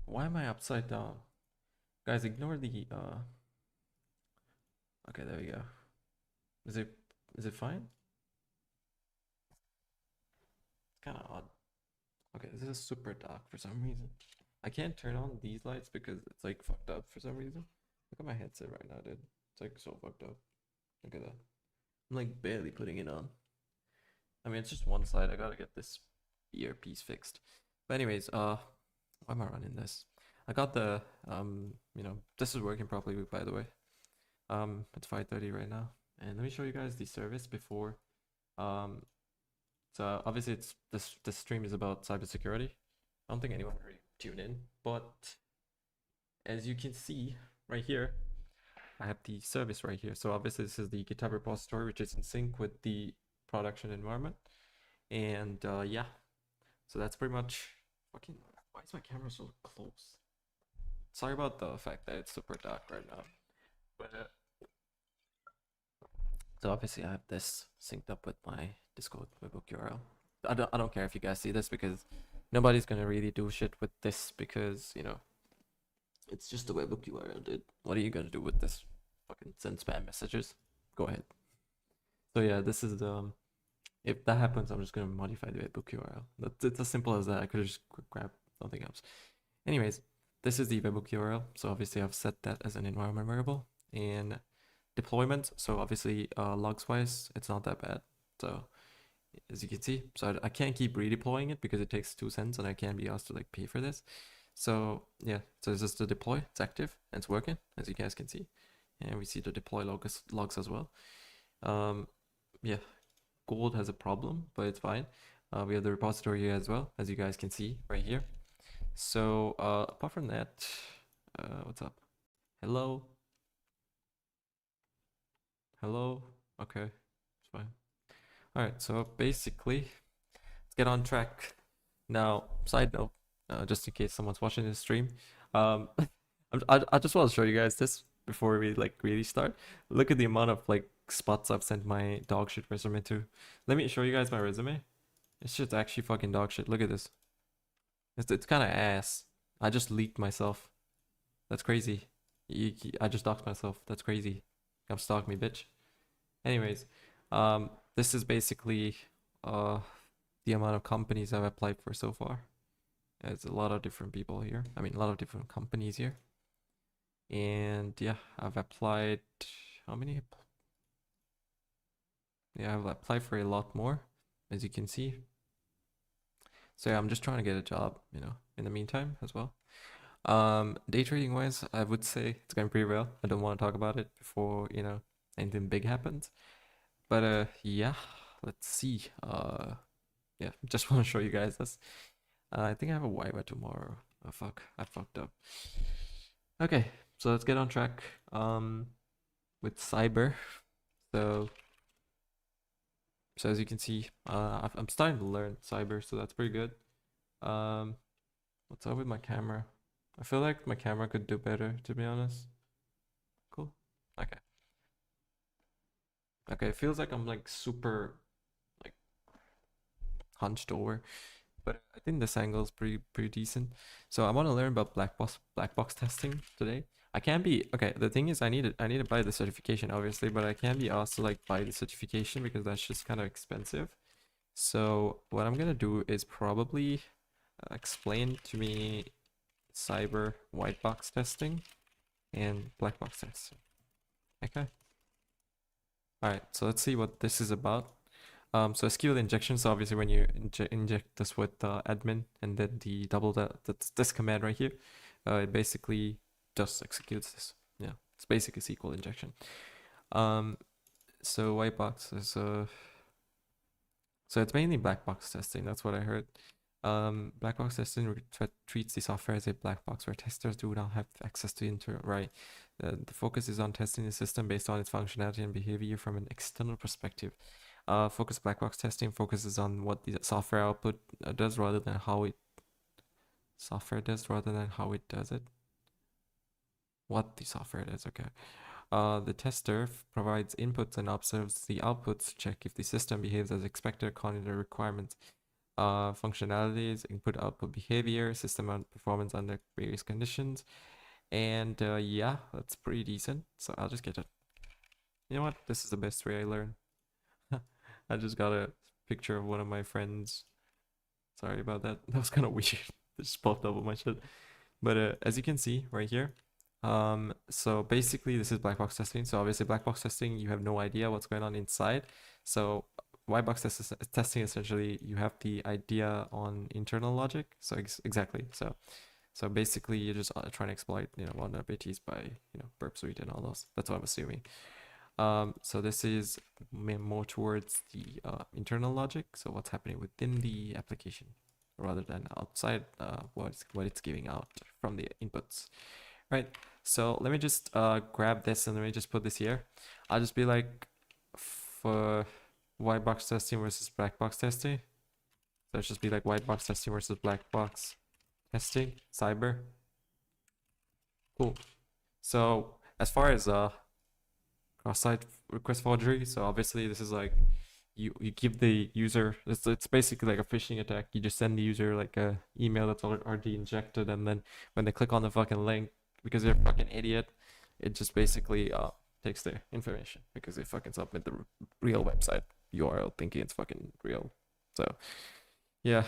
Why am I upside down? Guys, ignore the okay, there we go. Is it is it fine? It's kinda odd. Okay, this is super dark for some reason. I can't turn on these lights because it's like fucked up for some reason. Look at my headset right now, dude. It's like so fucked up. Look at that. I'm like barely putting it on. I mean, it's just one side. I gotta get this earpiece fixed. But anyways, why am I running this? I got the this is working properly by the way. It's 5:30 right now, and let me show you guys the service before. Um, so obviously it's this stream is about cybersecurity. I don't think anyone really tuned in, but as you can see right here, I have the service right here. So obviously this is the GitHub repository, which is in sync with the production environment. And yeah, so that's pretty much fucking. Why is my camera so close? Sorry about the fact that it's super dark right now. But so obviously I have this synced up with my Discord webhook URL. I don't care if you guys see this because nobody's gonna really do shit with this because it's just a webhook URL, dude. What are you gonna do with this? Fucking send spam messages? Go ahead. So yeah, this is the if that happens, I'm just gonna modify the webhook URL. It's as simple as that. I could just grab something else. Anyways, this is the webhook URL. So obviously I've set that as an environment variable and deployment. So obviously logs wise, it's not that bad. So as you can see, so I can't keep redeploying it because it takes 2 cents and I can't be asked to like pay for this. So yeah, so this is the deploy. It's active and it's working, as you guys can see. And we see the deploy logs as well. Yeah, gold has a problem, but it's fine. We have the repository here as well, as you guys can see right here. So apart from that, what's up? Hello? Hello? Okay, it's fine. All right, so basically, let's get on track. Now, side note, just in case someone's watching this stream, um, I just want to show you guys this before we like really start. Look at the amount of like spots I've sent my dog shit resume to. Let me show you guys my resume. It's just actually fucking dog shit. Look at this. It's kind of ass. I just leaked myself. That's crazy. I just doxed myself. That's crazy. Come stalk me, bitch. Anyways, this is basically the amount of companies I've applied for so far. There's a lot of different people here. I mean, a lot of different companies here. And yeah, I've applied. How many? Yeah, I've applied for a lot more, as you can see. So yeah, I'm just trying to get a job, in the meantime as well. Day trading wise, I would say it's going pretty well. I don't want to talk about it before, anything big happens. But yeah, let's see. Yeah, just want to show you guys this. I think I have a Viva tomorrow. Oh fuck, I fucked up. Okay, so let's get on track. With cyber. So as you can see, I'm starting to learn cyber, so that's pretty good. What's up with my camera? I feel like my camera could do better, to be honest. Cool. Okay. Okay, it feels like I'm like super like hunched over, but I think this angle is pretty decent. So I want to learn about black box testing today. I can't be okay. The thing is, I need to buy the certification, obviously, but I can't be asked to like buy the certification because that's just kind of expensive. So what I'm gonna do is probably explain to me cyber white box testing and black box testing. Okay. All right. So let's see what this is about. So SQL injections, obviously when you inject this with admin and then the that's this command right here, it basically just executes this. Yeah, it's basically SQL injection. So white box is so it's mainly black box testing. That's what I heard. Black box testing treats the software as a black box where testers do not have access to internal. Right. The focus is on testing the system based on its functionality and behavior from an external perspective. Focus black box testing focuses on what the software output does rather than how it does it. What the software does, okay. The tester provides inputs and observes the outputs to check if the system behaves as expected according to the requirements. functionalities, input output behavior, system and performance under various conditions. And yeah, that's pretty decent. So I'll just get it. You know what? This is the best way I learn. I just got a picture of one of my friends. Sorry about that. That was kind of weird. It just popped up on my shit. But as you can see right here, so basically this is black box testing. So obviously black box testing, you have no idea what's going on inside. So white box testing, essentially, you have the idea on internal logic. So exactly. So basically, you're just trying to exploit, vulnerabilities by, burp suite and all those. That's what I'm assuming. So this is more towards the internal logic. So what's happening within the application, rather than outside what it's giving out from the inputs, right? So let me just grab this and let me just put this here. I'll just be like, for white box testing versus black box testing. So let's just be like white box testing versus black box testing, cyber. Cool. So as far as cross-site request forgery, so obviously this is like you give the user, it's basically like a phishing attack. You just send the user like a email that's already injected, and then when they click on the fucking link, because they're a fucking idiot, it just basically takes their information because they fucking submit the real website URL thinking it's fucking real. So yeah,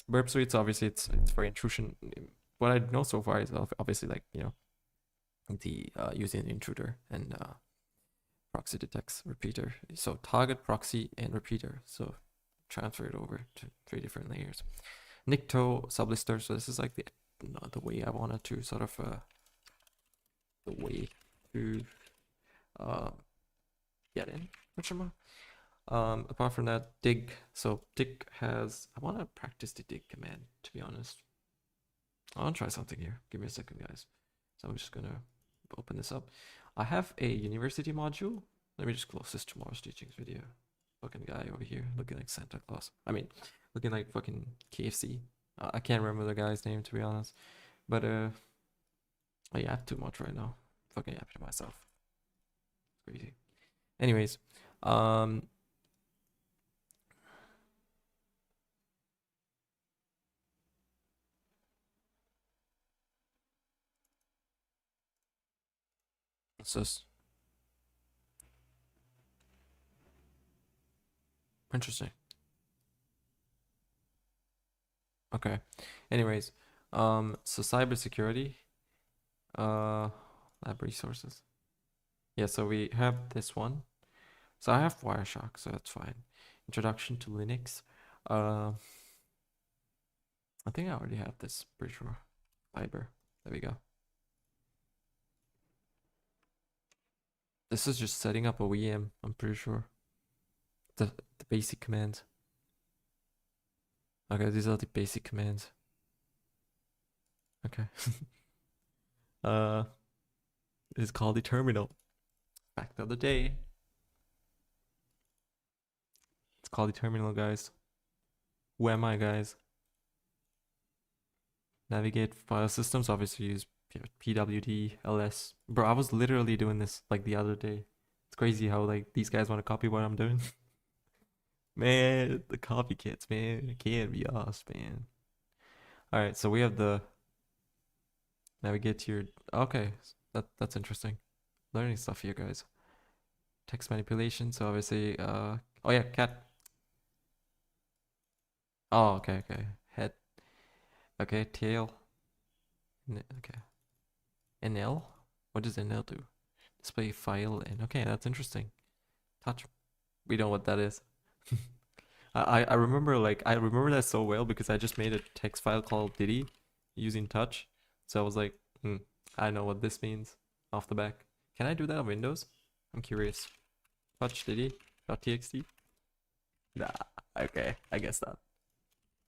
burp suites, obviously it's for intrusion. What I know so far is obviously like, the using the intruder and proxy detects repeater. So target, proxy, and repeater. So transfer it over to 3 different layers. Nicto sublister. So this is like the way I wanted to sort of the way to get in. Apart from that, dig. So dig has, I want to practice the dig command, to be honest. I want to try something here. Give me a second, guys. So I'm just gonna open this up. I have a university module. Let me just close this tomorrow's teachings video. Fucking guy over here looking like Santa Claus. I mean, looking like fucking KFC. I can't remember the guy's name, to be honest. But I yap too much right now. Fucking yapping to myself. Crazy. Anyways, so interesting. Okay. Anyways, so cybersecurity, lab resources. Yeah, so we have this one. So I have Wireshark, so that's fine. Introduction to Linux. I think I already have this, pretty sure. Fiber. There we go. This is just setting up a VM, I'm pretty sure. The basic commands. Okay, these are the basic commands. Okay. It's called the terminal. Fact of the day. It's called the terminal, guys. Who am I, guys? Navigate file systems, obviously use pwd ls. Bro, I was literally doing this like the other day. It's crazy how like these guys want to copy what I'm doing. Man, the copycats, man. It can't be us, man. Alright, so we have the navigate to your, okay, that's interesting. Learning stuff here, guys. Text manipulation, so obviously oh yeah, cat. Oh, okay. Head. Okay, tail. Okay. NL? What does NL do? Display file and okay, that's interesting. Touch. We know what that is. I remember that so well because I just made a text file called Diddy using touch. So I was like, I know what this means off the back. Can I do that on Windows? I'm curious. Touch Diddy.txt? Nah, okay, I guess not.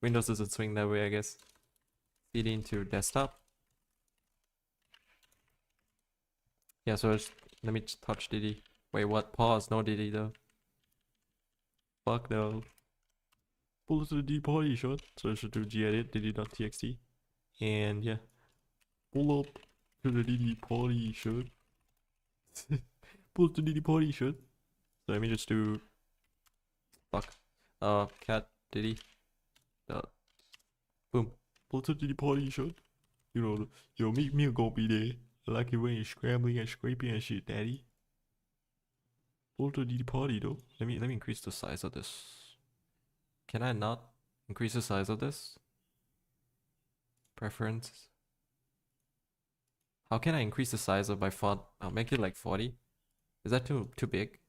Windows doesn't swing that way, I guess. Feed into desktop. Yeah, so let me just touch Diddy. Wait, what? Pause, no Diddy though. Fuck no. Pull to the D party shot. So I should do gedit Diddy.txt. And yeah. Pull up to the Diddy party shot. Pull up to Diddy party shot. So let me just do fuck. Cat Diddy Boom. Bolted to the party shot. Me gonna be there. I like it when you're scrambling and scraping and shit, daddy. Bolted to the party though. Let me increase the size of this. Can I not increase the size of this? Preferences. How can I increase the size of my font? I'll make it like 40. Is that too big?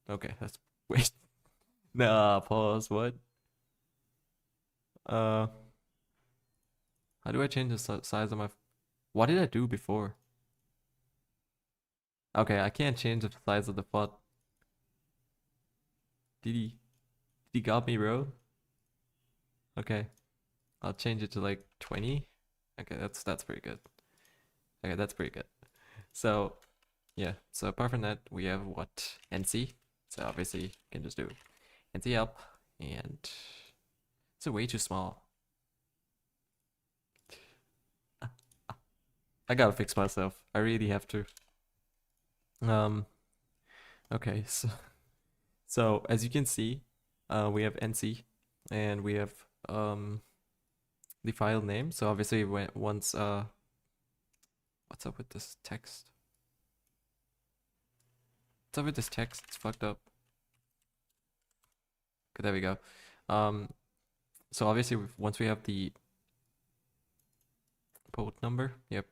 Okay, that's wait. Nah, pause. What? How do I change the size of my? What did I do before? Okay, I can't change the size of the font. Did he got me, bro? Okay, I'll change it to like 20. Okay, that's pretty good. Okay, that's pretty good. So yeah, so apart from that, we have what? NC. So obviously you can just do NC up, and it's way too small. I gotta fix myself. I really have to. Okay, so as you can see, we have NC, and we have the file name. So obviously once what's up with this text? What's up with this text? It's fucked up. Okay, there we go. So obviously once we have the port number, yep.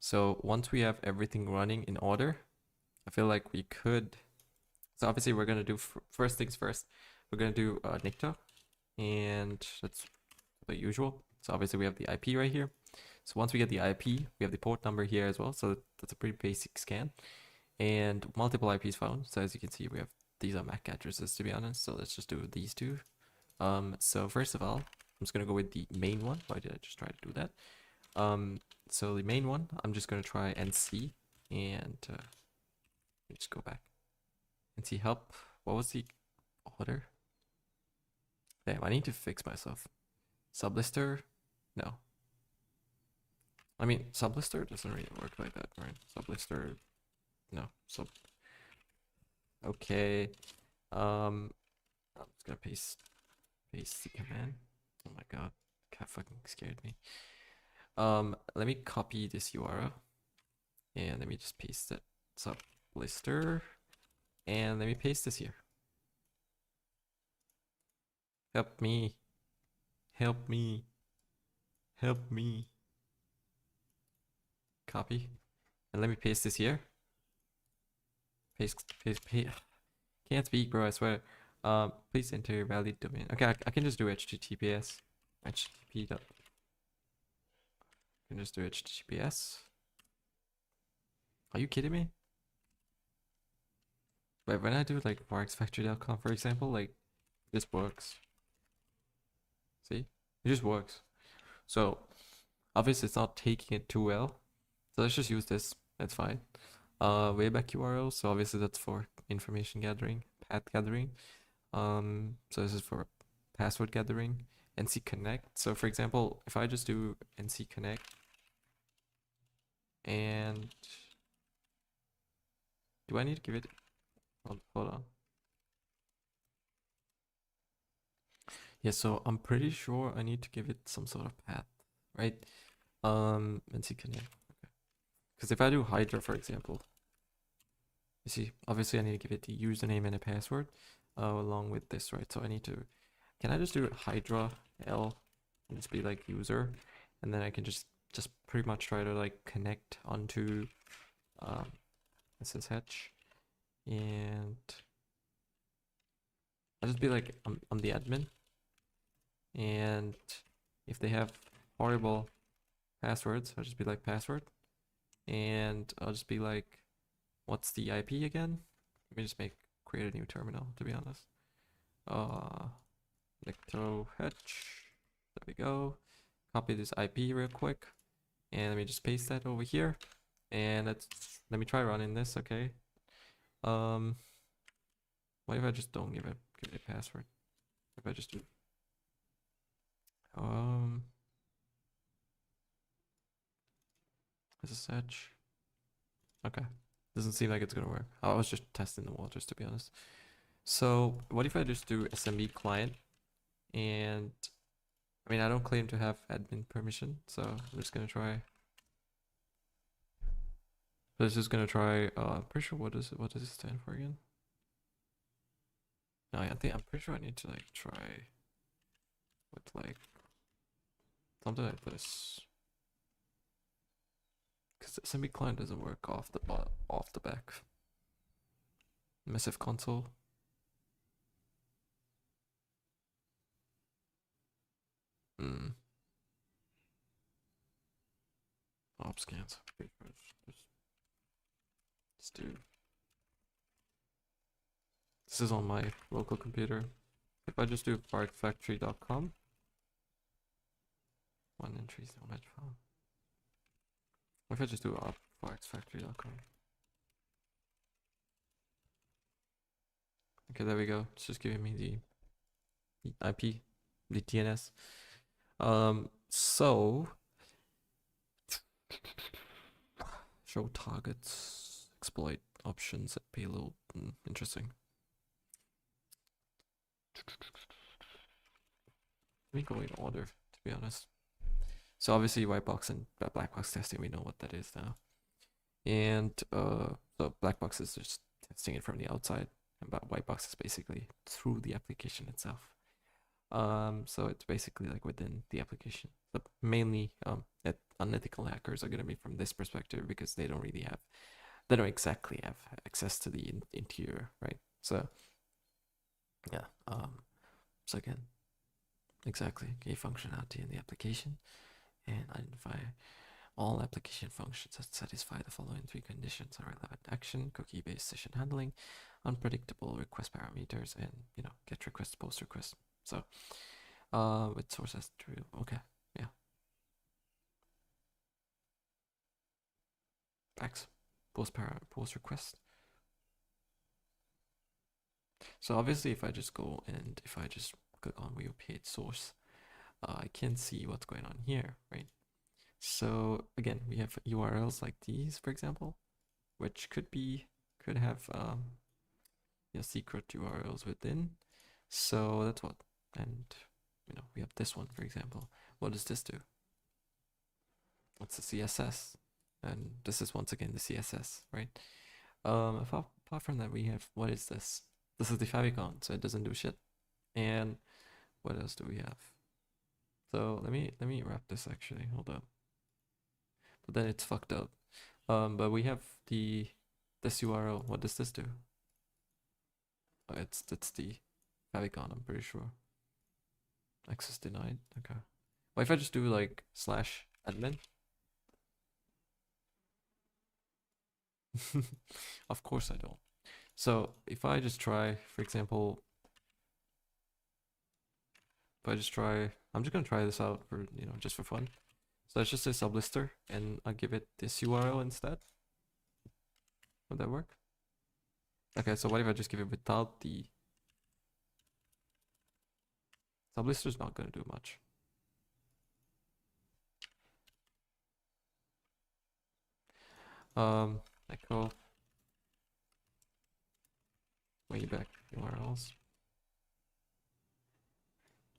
So once we have everything running in order, I feel like we could. So obviously we're gonna do first things first. We're gonna do Nikta, and that's the usual. So obviously we have the IP right here. So once we get the IP, we have the port number here as well. So that's a pretty basic scan, and multiple IPs found. So as you can see, we have these are MAC addresses, to be honest. So let's just do these two. So first of all, I'm just gonna go with the main one. Why did I just try to do that? So the main one, I'm just gonna try NC, and let me just go back. NC help. What was the order? Damn, I need to fix myself. Sublister? No. I mean, sublister doesn't really work like that, right? Sublister, no. Okay. I'm just gonna paste the command. Oh my god, cat fucking scared me. Let me copy this URL, and let me just paste it. Sublister, and let me paste this here. Help me. Help me. Help me. Copy. And let me paste this here. Paste. Can't speak, bro, I swear. Please enter your valid domain. Okay, I can just do HTTPS. HTTP. I can just do HTTPS. Are you kidding me? Wait, when I do like varxfactory.com, for example, like this works. See? It just works. So obviously it's not taking it too well. So let's just use this. That's fine. Wayback URL. So obviously that's for information gathering, path gathering. So this is for password gathering. NC connect. So for example, if I just do NC connect, and do I need to give it? Hold on. Yeah, so I'm pretty sure I need to give it some sort of path, right? NC connect. Okay. Because if I do Hydra, for example, you see, obviously I need to give it the username and a password along with this, right? So I need to, can I just do Hydra L and just be like user, and then I can just pretty much try to like connect onto SSH, and I'll just be like I'm the admin, and if they have horrible passwords, I'll just be like password, and I'll just be like, what's the IP again? Let me just create a new terminal, to be honest. Nicto Hatch. There we go. Copy this IP real quick, and let me just paste that over here, and let me try running this. Okay. What if I just don't give it a password? If I just do SSH. Okay. Doesn't seem like it's gonna work. I was just testing the waters, to be honest. So what if I just do SMB client, And I mean, I don't claim to have admin permission, so I'm just gonna try. I'm just gonna try. I'm pretty sure what does it stand for again? No, I'm pretty sure I need to like try with like something like this. Because the assembly client doesn't work off the back. Massive console. Hmm. Op scans. Let's do. This is on my local computer. If I just do partfactory.com, one entries no match file. What if I just do partfactory.com? Okay, there we go. It's just giving me the IP, the DNS. So show targets, exploit options at payload. Interesting. Let me go in order, to be honest. So obviously white box and black box testing, we know what that is now. And so black box is just testing it from the outside, and white box is basically through the application itself. So it's basically like within the application. But mainly unethical hackers are gonna be from this perspective because they don't exactly have access to the interior, right? So yeah, so again, exactly a functionality in the application and identify all application functions that satisfy the following three conditions: a relevant action, cookie-based session handling, unpredictable request parameters, and get request, post request. So with sources true. Okay, yeah. X post request. So obviously, if I just go and if I just click on view page source, I can see what's going on here, right? So again, we have URLs like these, for example, which could have secret URLs within. So that's what, and we have this one, for example. What does this do? What's the CSS? And this is once again the CSS, right? Apart from that, we have, what is this? This is the favicon, so it doesn't do shit. And what else do we have? So let me wrap this actually. Hold up. But then it's fucked up. But we have this URL. What does this do? Oh, it's the favicon, I'm pretty sure. Access denied. Okay. What if I just do like /admin? Of course I don't. So if I just try, for example, I'm just gonna try this out for just for fun. So let's just say sublister, and I'll give it this URL instead. Would that work? Okay, so what if I just give it without the sublister's not gonna do much. Echo way back URLs.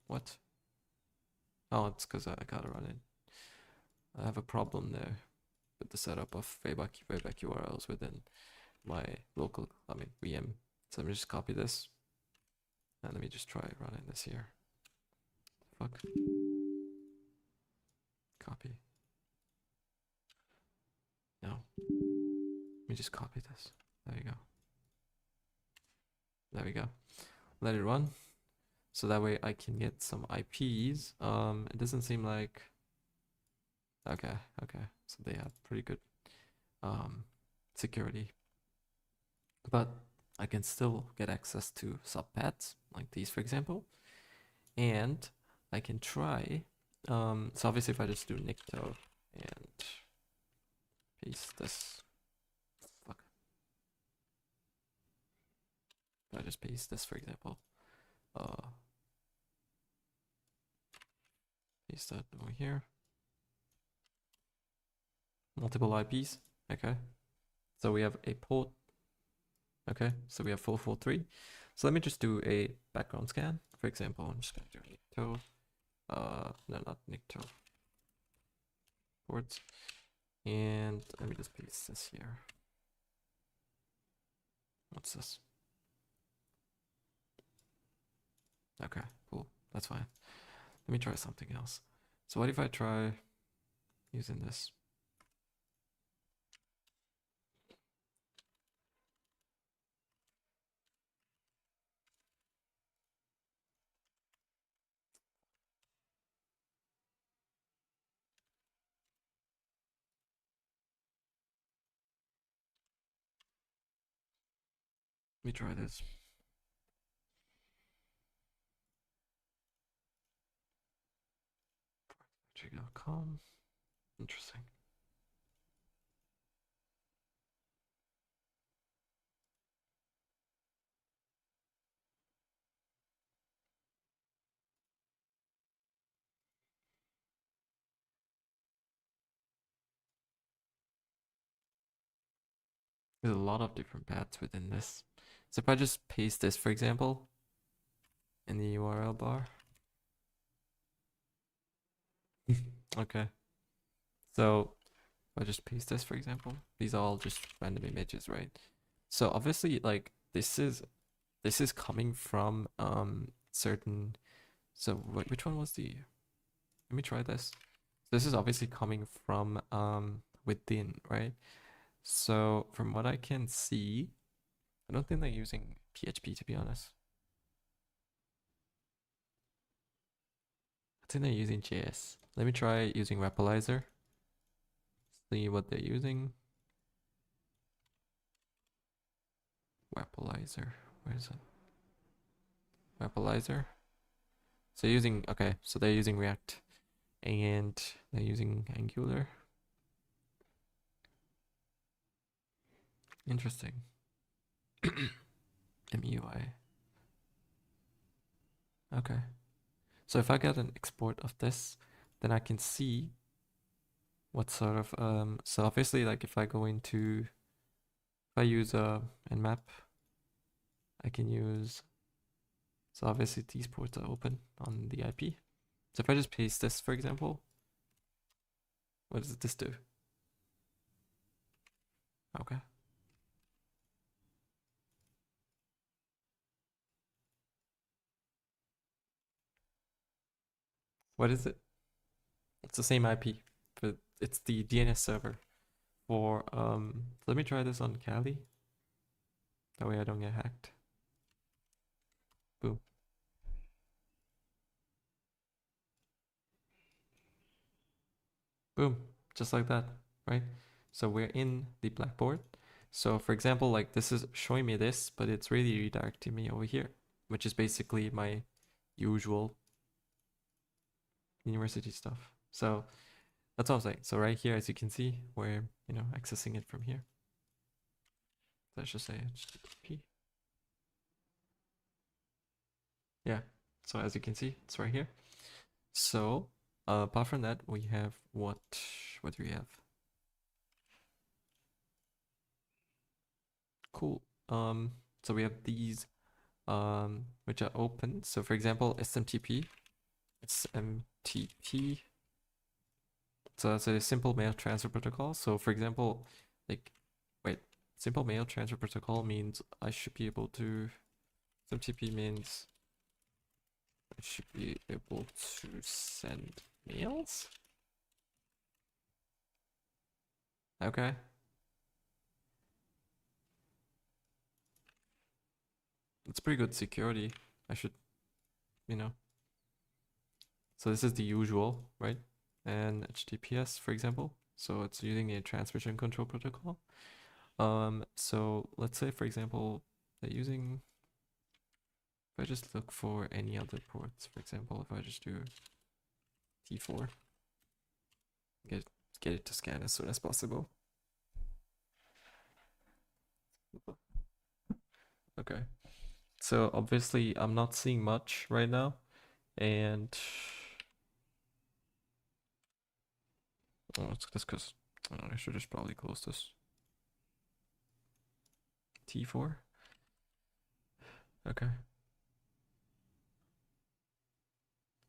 What? Oh, it's because I gotta run it. I have a problem there with the setup of way back URLs within my local, VM. So let me just copy this. And let me just try running this here. Fuck. Copy. No. Let me just copy this. There you go. There we go. Let it run. So that way I can get some IPs. It doesn't seem like... Okay. So they have pretty good security. But I can still get access to subpaths, like these, for example. And I can try... so obviously if I just do nicto and paste this... Fuck. If I just paste this, for example. Paste that over here. Multiple IPs. Okay. So we have a port. Okay. So we have 443. So let me just do a background scan for example, I'm just gonna do Nikto. No, not Nikto. Ports. And let me just paste this here. What's this? Okay, cool. That's fine. Let me try something else. So what if I try using this? Let me try this. Com. Interesting. There's a lot of different paths within this. So if I just paste this, for example, in the URL bar. Okay. So if I just paste this, for example, these are all just random images, right? So obviously, like this is coming from certain. So which one was the? Let me try this. This is obviously coming from within, right? So from what I can see, I don't think they're using PHP, to be honest. I think they're using JS. Let me try using Rapalizer. See what they're using. Rapalizer. Where is it? Rapalizer. So using, okay, so they're using React and they're using Angular. Interesting. MUI. Okay. So if I get an export of this, then I can see what sort of so obviously, like if I go into, if I use nmap, I can use, so obviously these ports are open on the IP. So if I just paste this, for example, what does this do? Okay. What is it? It's the same IP, but it's the DNS server for let me try this on Kali. That way I don't get hacked. Boom. Boom. Just like that, right? So we're in the Blackboard. So for example, like this is showing me this, but it's really redirecting me over here, which is basically my usual university stuff. So that's what I'm saying. So right here, as you can see, we're, you know, accessing it from here. Let's just say HTTP. Yeah. So as you can see, it's right here. So apart from that, we have what do we have? Cool. So we have these which are open. So for example, SMTP. SMTP. So that's a simple mail transfer protocol. So for example, like, wait, simple mail transfer protocol means I should be able to, SMTP means I should be able to send mails. Okay. It's pretty good security. I should, you know. So this is the usual, right? And HTTPS, for example. So it's using a transmission control protocol. So let's say, for example, they're using, if I just look for any other ports, for example, if I just do T4, get it to scan as soon as possible. Okay. So obviously I'm not seeing much right now, and oh, it's just because I should just probably close this. T4. Okay.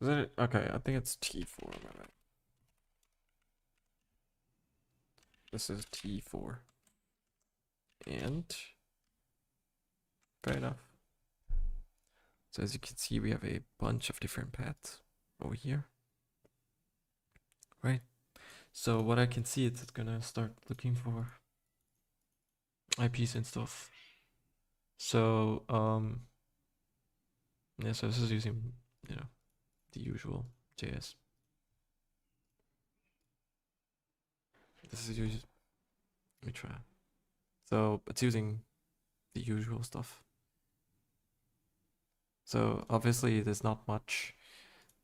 Is it okay? I think it's T4. Am I right? This is T4, and fair enough. So as you can see, we have a bunch of different paths over here, right? So what I can see is it's gonna start looking for IPs and stuff. So yeah, so this is using, you know, the usual JS. This is using, let me try. So it's using the usual stuff. So obviously there's not much,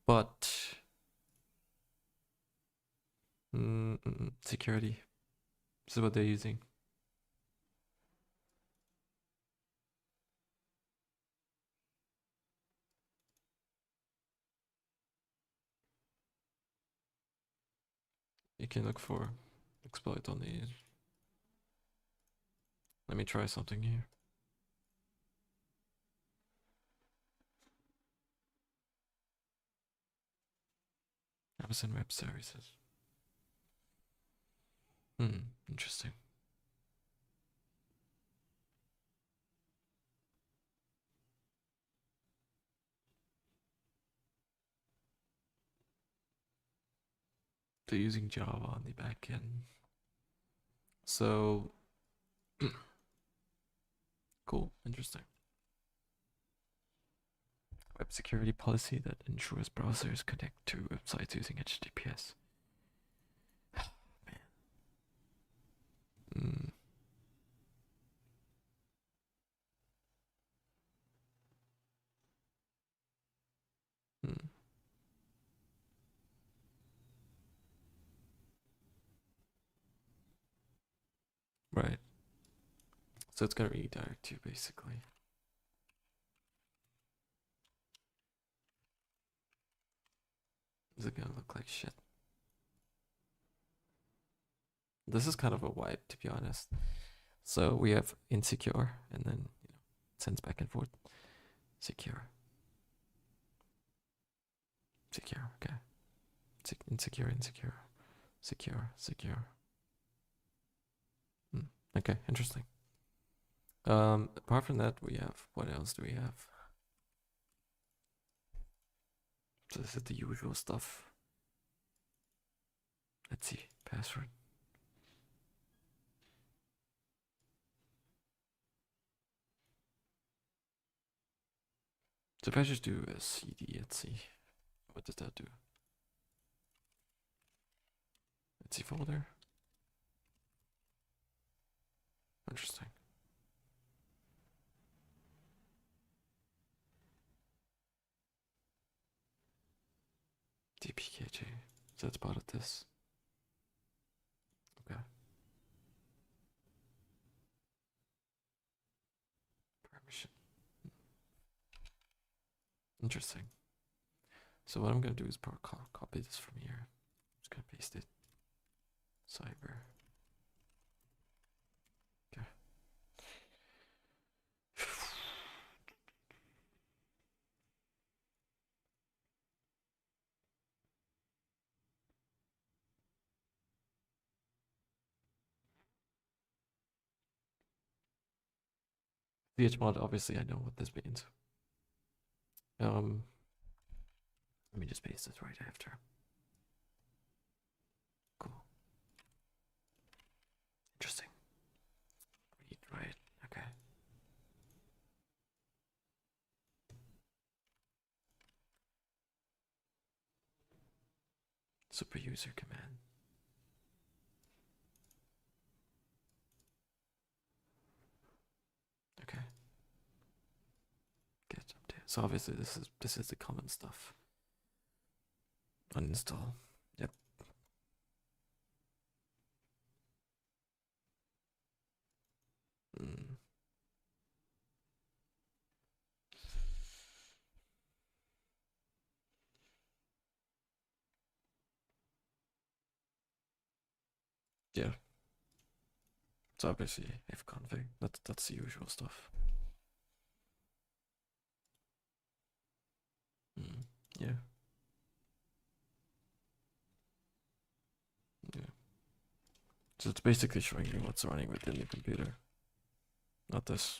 but security. This is what they're using. You can look for exploit on the. Let me try something here. Amazon Web Services. Interesting. They're using Java on the back end. So cool, interesting. Web security policy that ensures browsers connect to websites using HTTPS. Man. Hmm. Right. So it's gonna redirect you basically. Is it gonna look like shit? This is kind of a wipe, to be honest. So we have insecure, and then it sends back and forth. Secure. Secure. Okay. Insecure. Insecure. Secure. Secure. Okay. Interesting. Apart from that, we have, what else do we have? So this is the usual stuff. Let's see. Password. So if I just do a CD, let's see. What does that do? Let's see, folder. Interesting. DPKG. So that's part of this. Okay. Permission. Interesting. So what I'm gonna do is copy this from here. I'm just gonna paste it. Cyber. Okay. chmod, obviously I know what this means. Let me just paste this right after. Cool. Interesting. Read, right, okay. Super user command. Okay. Get update. So obviously this is the common stuff. Uninstall. Yep. Yeah. So obviously ifconfig. That's the usual stuff. Yeah. So it's basically showing you what's running within the computer. Not this.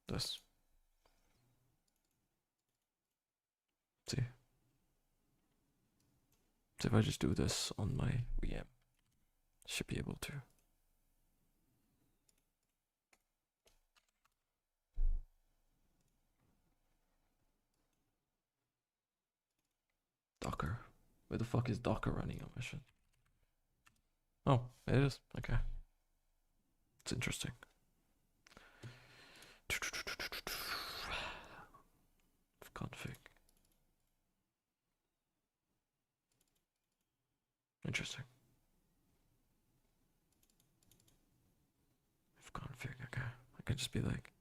This. See? So if I just do this on my VM, should be able to. Docker. Where the fuck is Docker running on my shit? Oh, it is. Okay. It's interesting. Config. Interesting. Config. Okay. I can just be like,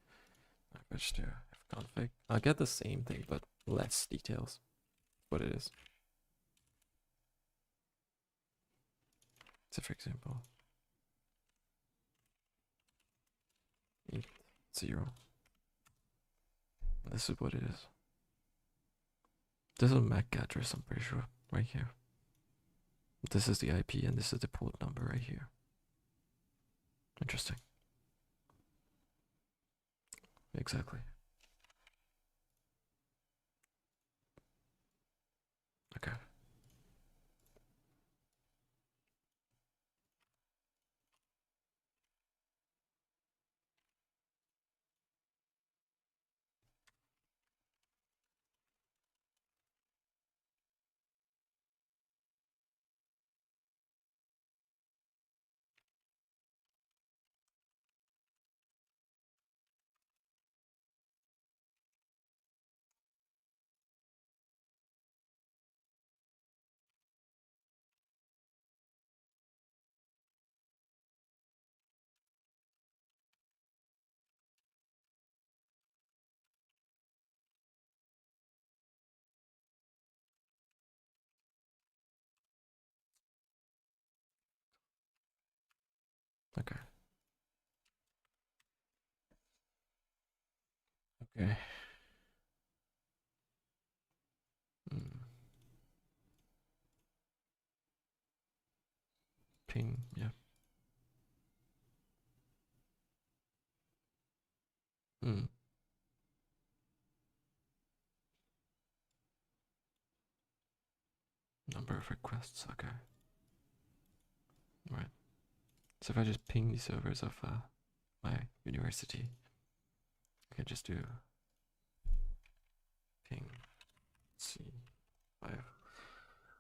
register config. I'll get the same thing, but less details. What it is. So for example, int 0. This is what it is. This is a MAC address, I'm pretty sure, right here. This is the IP and this is the port number right here. Interesting. Exactly. Okay. Okay. Okay. Mm. Ping, yeah. Mm. Number of requests, okay. Right. So if I just ping the servers of my university, I can just do ping C5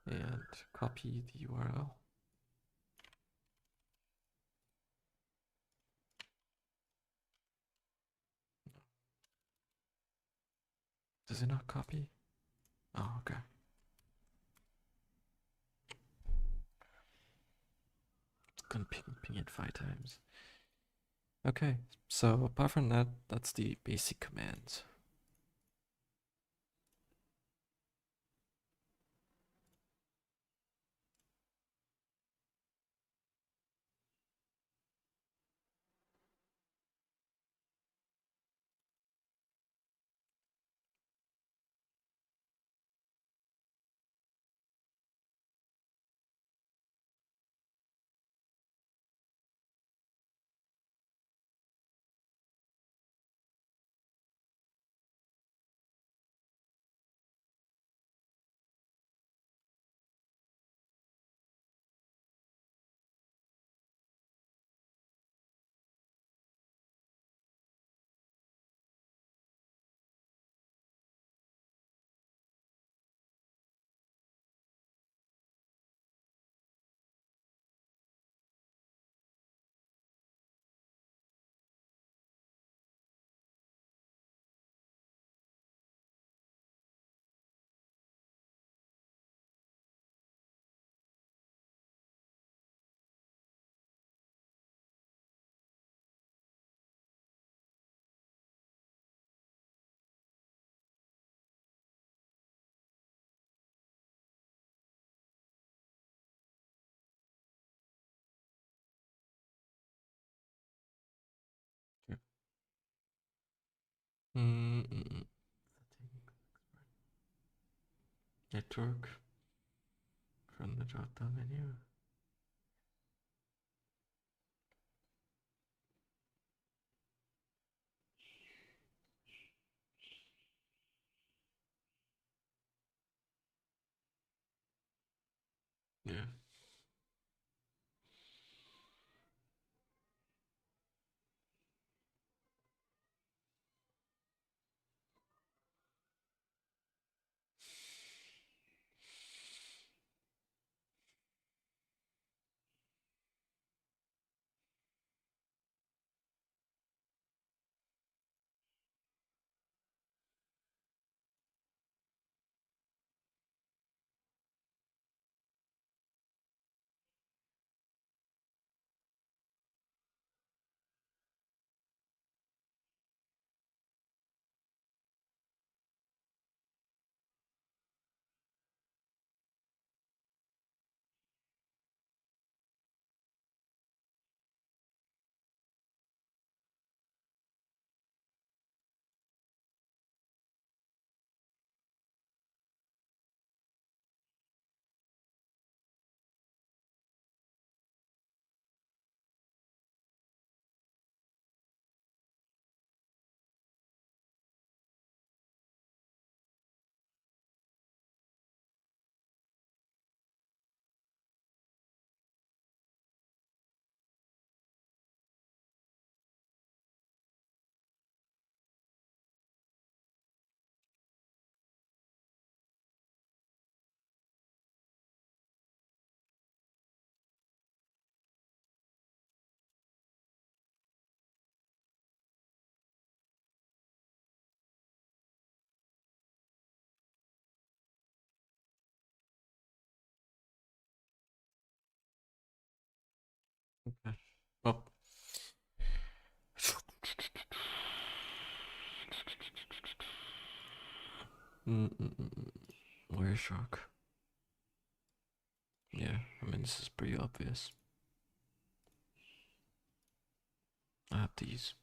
and copy the URL. Does it not copy? Oh, okay. It's gonna ping it 5 times. Okay, so apart from that, that's the basic commands. Yep. Network from the drop down menu. Yeah. Okay. Well, Wireshark. Yeah, I mean, this is pretty obvious. I have these.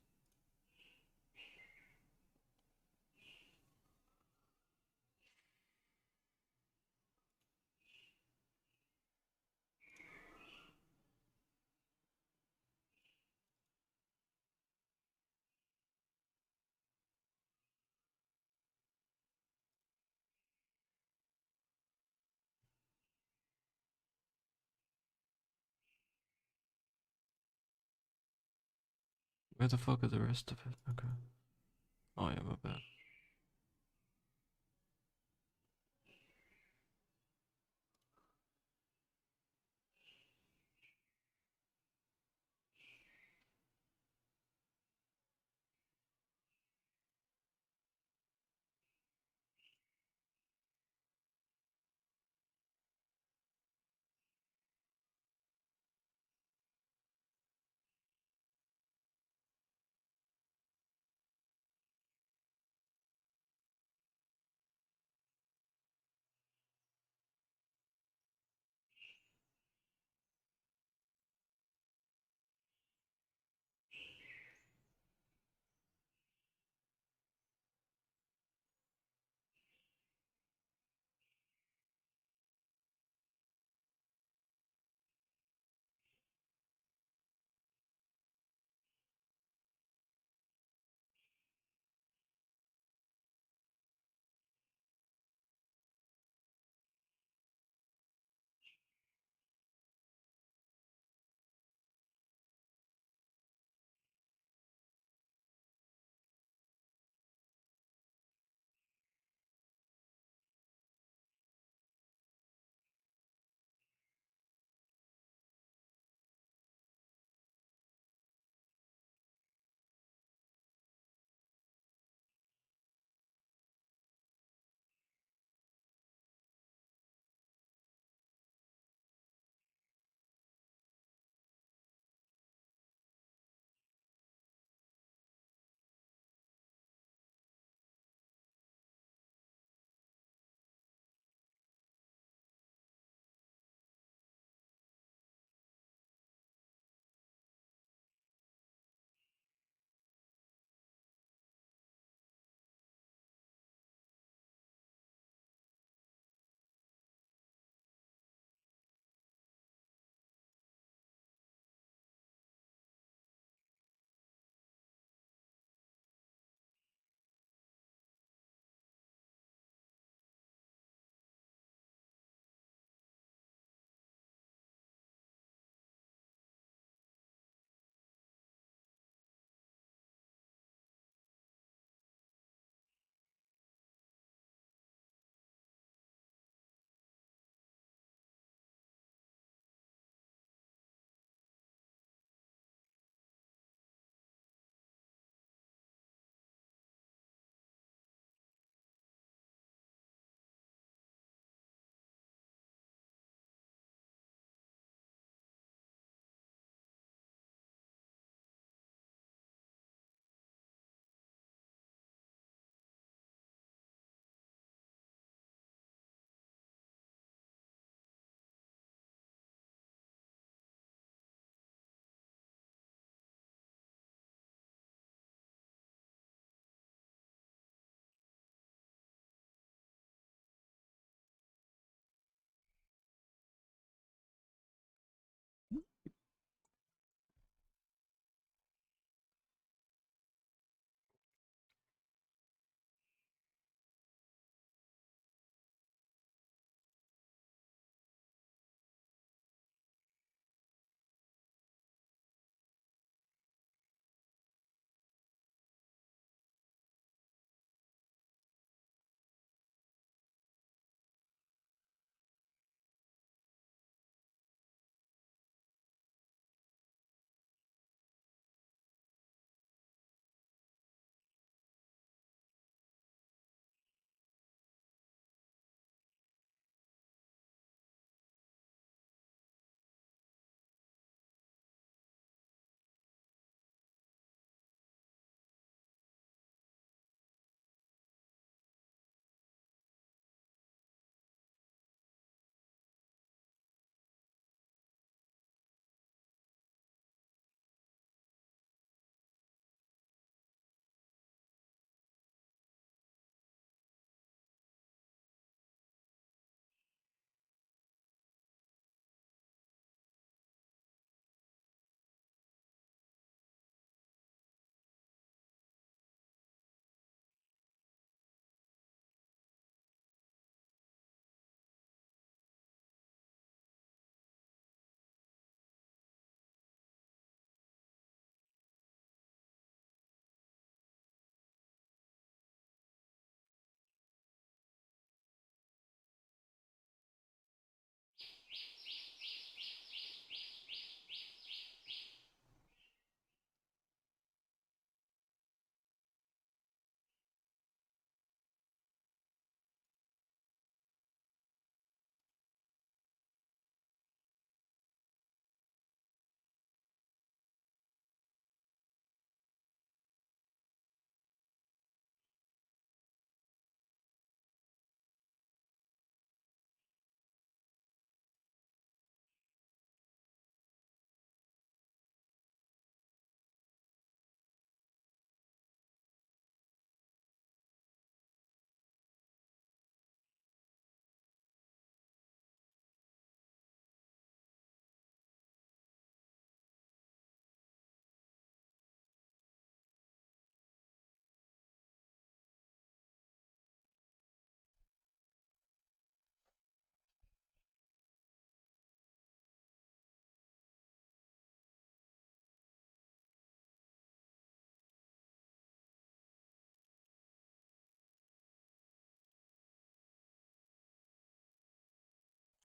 Where the fuck are the rest of it? Okay. Oh, yeah, my bad.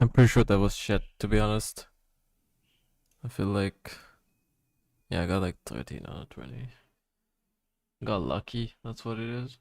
I'm pretty sure that was shit, to be honest. I feel like, yeah, I got like 13 out of 20. Got lucky, that's what it is.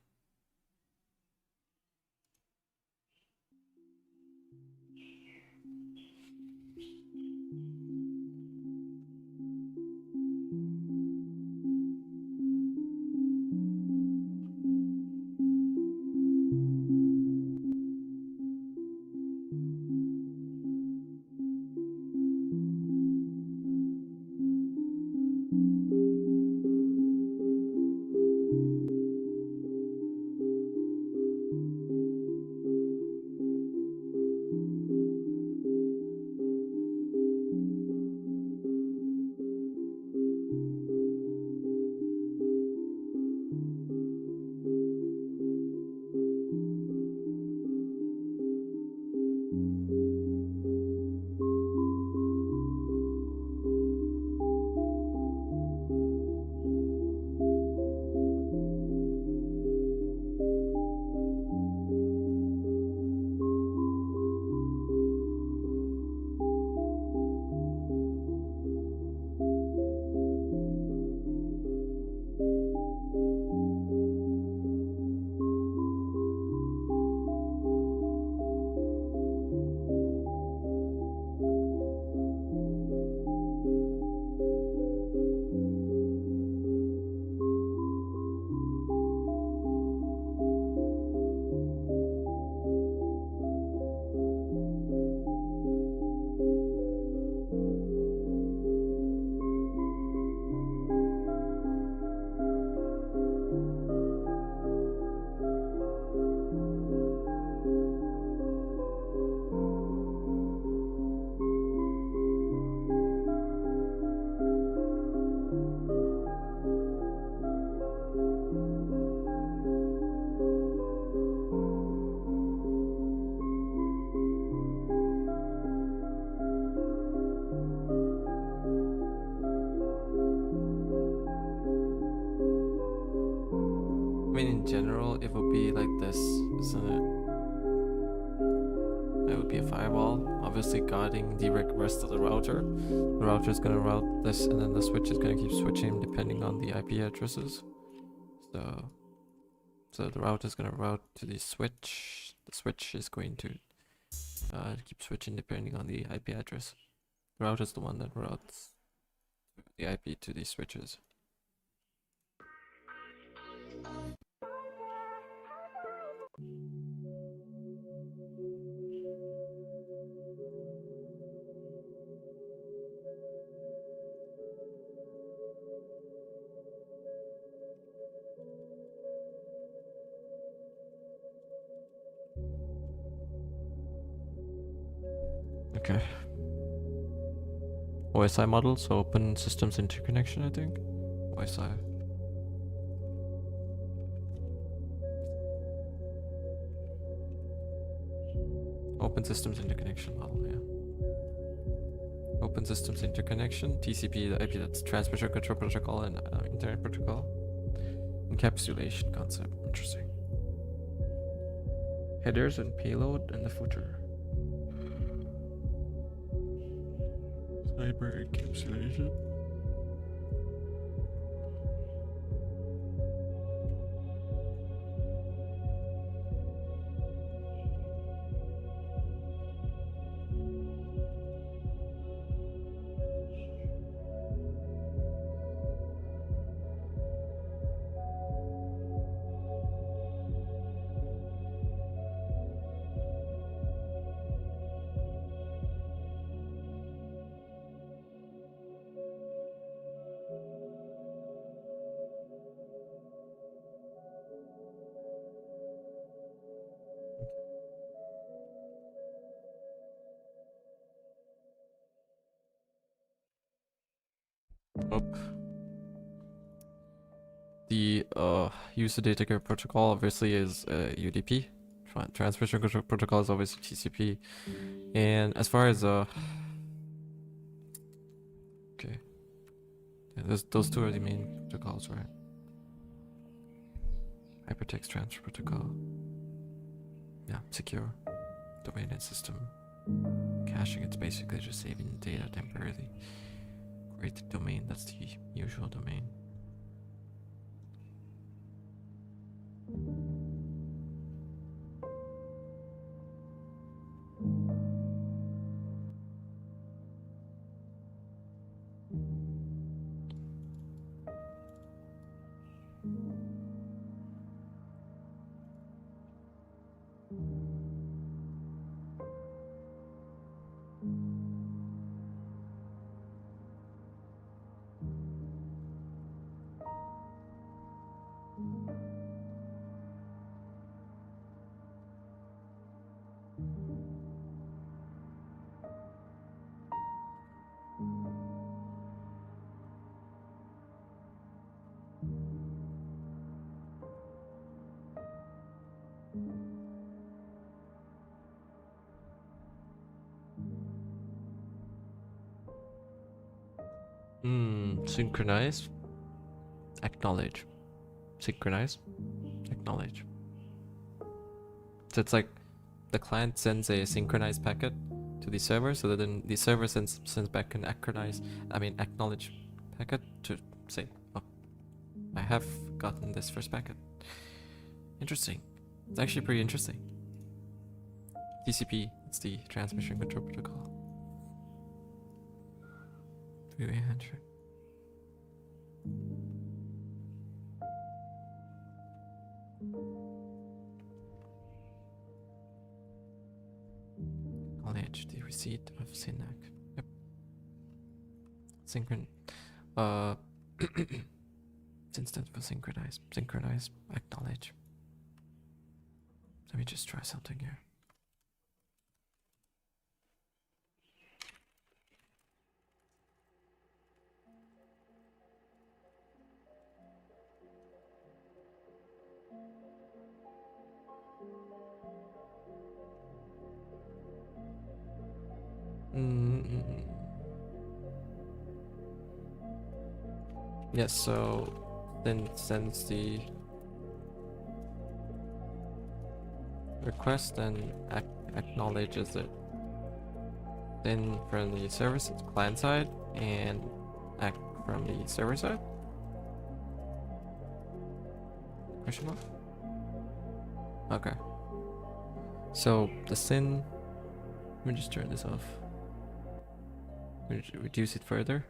I mean, in general, it would be like this, isn't it? It would be a firewall, obviously guarding the rest of the router. The router is gonna route this, and then the switch is gonna keep switching depending on the IP addresses. So the router is gonna route to the switch. The switch is going to keep switching depending on the IP address. The router is the one that routes the IP to these switches. Okay. OSI model, so open systems interconnection, I think. OSI. Open systems interconnection model, yeah. Open systems interconnection, TCP, the IP, that's transmission control protocol and internet protocol. Encapsulation concept, interesting. Headers and payload and the footer. Cyber encapsulation. The user data care protocol obviously is UDP. Transmission control protocol is obviously TCP. And as far as okay, yeah, those two are the main protocols, right? Hypertext transfer protocol. Yeah, secure domain and system. caching, it's basically just saving data temporarily. Create the domain, that's the usual domain. Synchronize, acknowledge, synchronize, acknowledge. So it's like the client sends a synchronized packet to the server, so that then the server sends back an acknowledge packet to say, oh, I have gotten this first packet. Interesting. It's actually pretty interesting. TCP, it's the transmission control protocol. Three-way handshake. Acknowledge the receipt of SYNAC. Yep. It's instant for synchronize. Synchronize, acknowledge. Let me just try something here. Yes, so then sends the request and acknowledges it. Then from the server client side and act from the server side? Question mark? Okay. So the SYN, let me just turn this off. Reduce it further.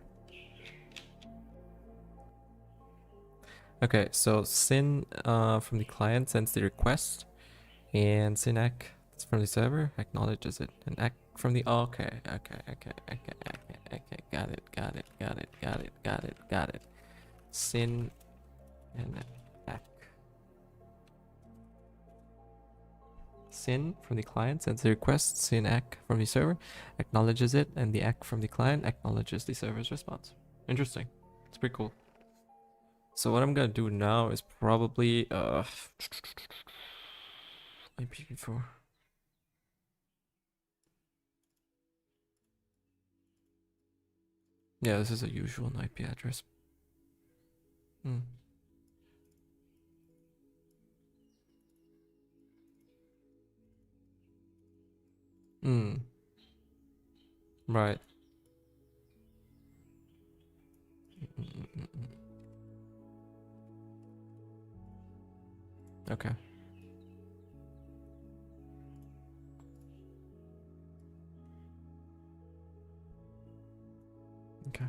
Okay, so SYN from the client sends the request, and SYNAC from the server acknowledges it, and ACK from the okay, got it. SYN and ACK. SYN from the client sends the request, SYN ACK from the server acknowledges it, and the ACK from the client acknowledges the server's response. Interesting. It's pretty cool. So what I'm gonna do now is probably IPv4. Yeah, this is a usual IP address. Right. Okay. Okay.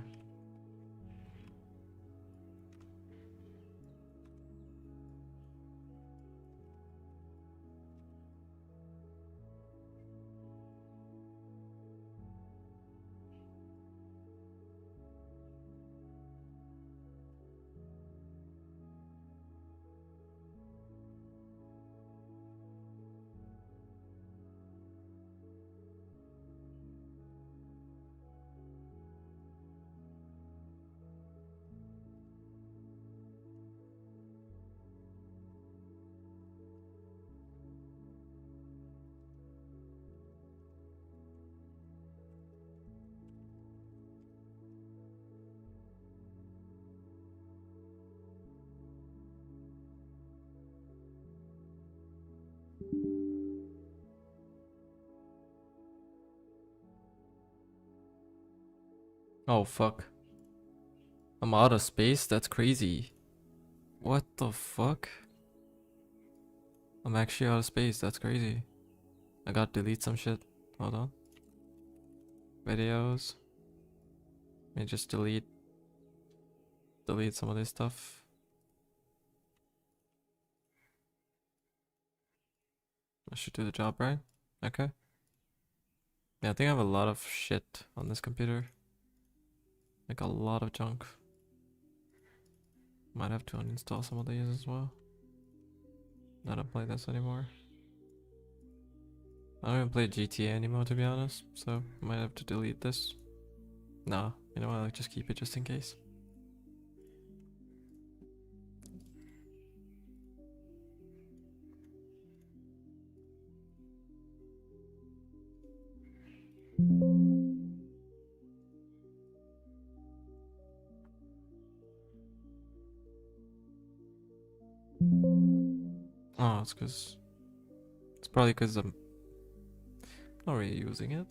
Oh fuck. I'm out of space? That's crazy. What the fuck? I'm actually out of space. That's crazy. I gotta delete some shit. Hold on. Videos. Let me just delete some of this stuff. I should do the job, right? Okay. Yeah, I think I have a lot of shit on this computer. Like a lot of junk. Might have to uninstall some of these as well. I don't play this anymore. I don't even play GTA anymore, to be honest, so I might have to delete this. Nah, you know what, I'll just keep it just in case. Oh, it's probably because I'm not really using it.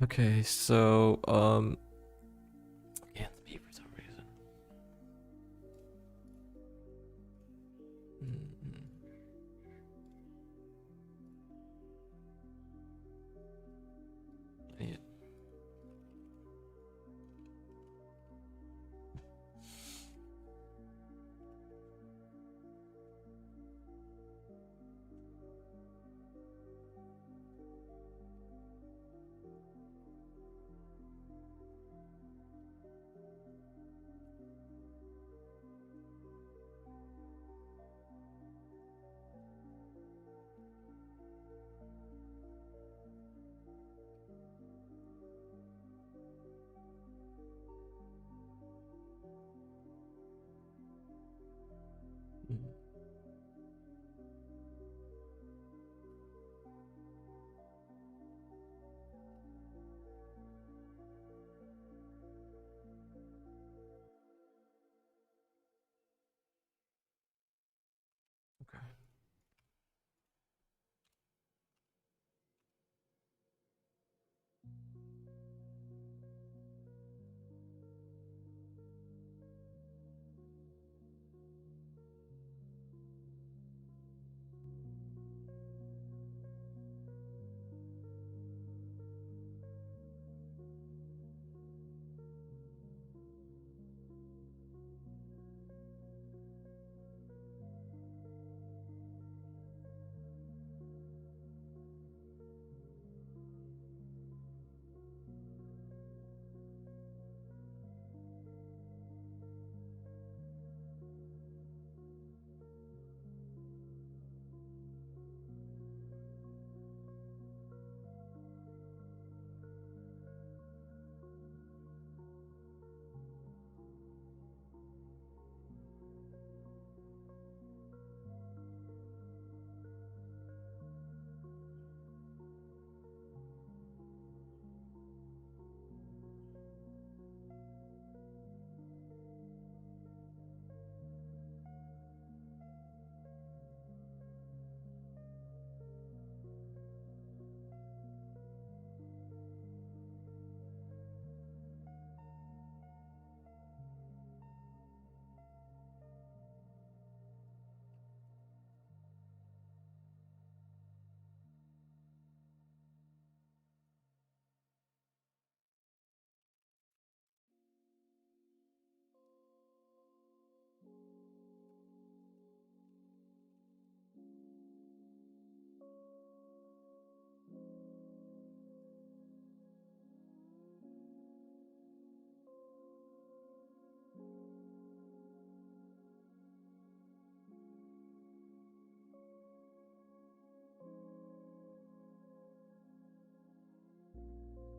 Okay, so can't speak for some reason. Mm-hmm. Yeah. Mhm. Okay.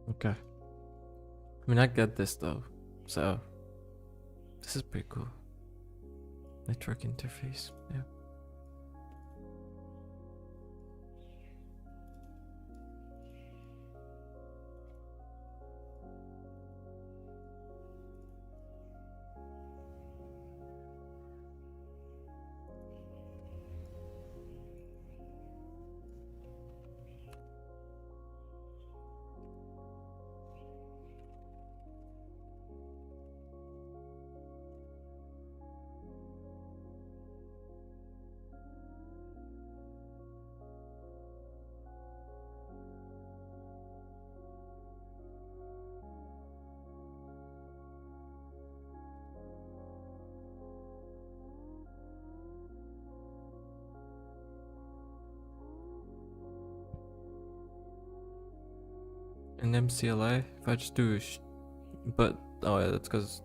Okay. I mean, I get this though. So, this is pretty cool. Network interface. Yeah. in MCLI if I just do but oh yeah, that's cause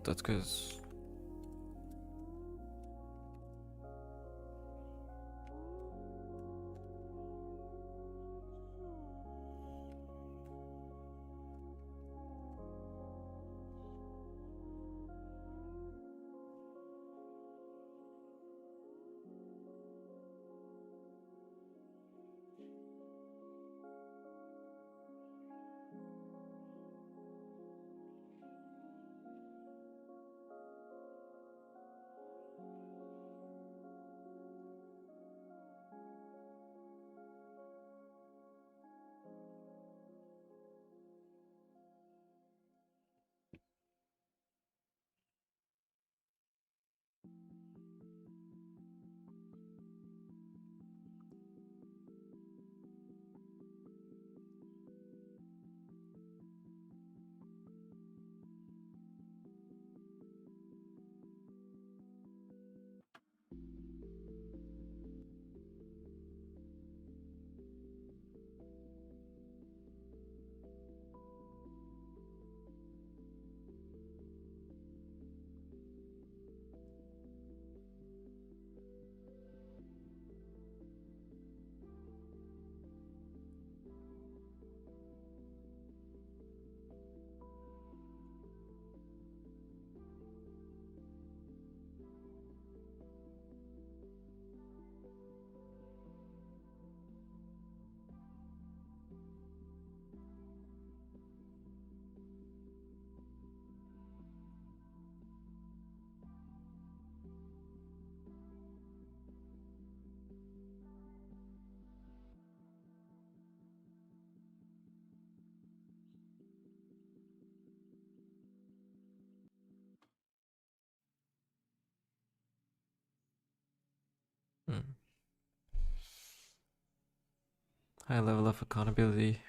high level of accountability,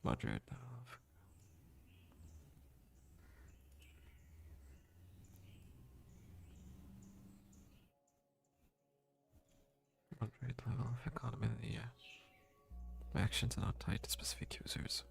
moderate level of accountability, yeah. My actions are not tied to specific users.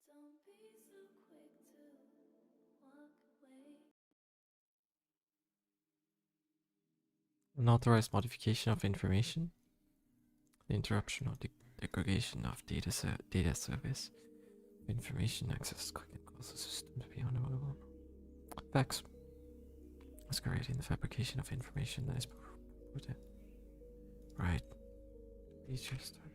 Don't be so quick to walk away. Unauthorized modification of information, the interruption or degradation of data service, information access can cause the system to be unavailable. Facts. Masquerading the fabrication of information that is purported. Right. Feature start.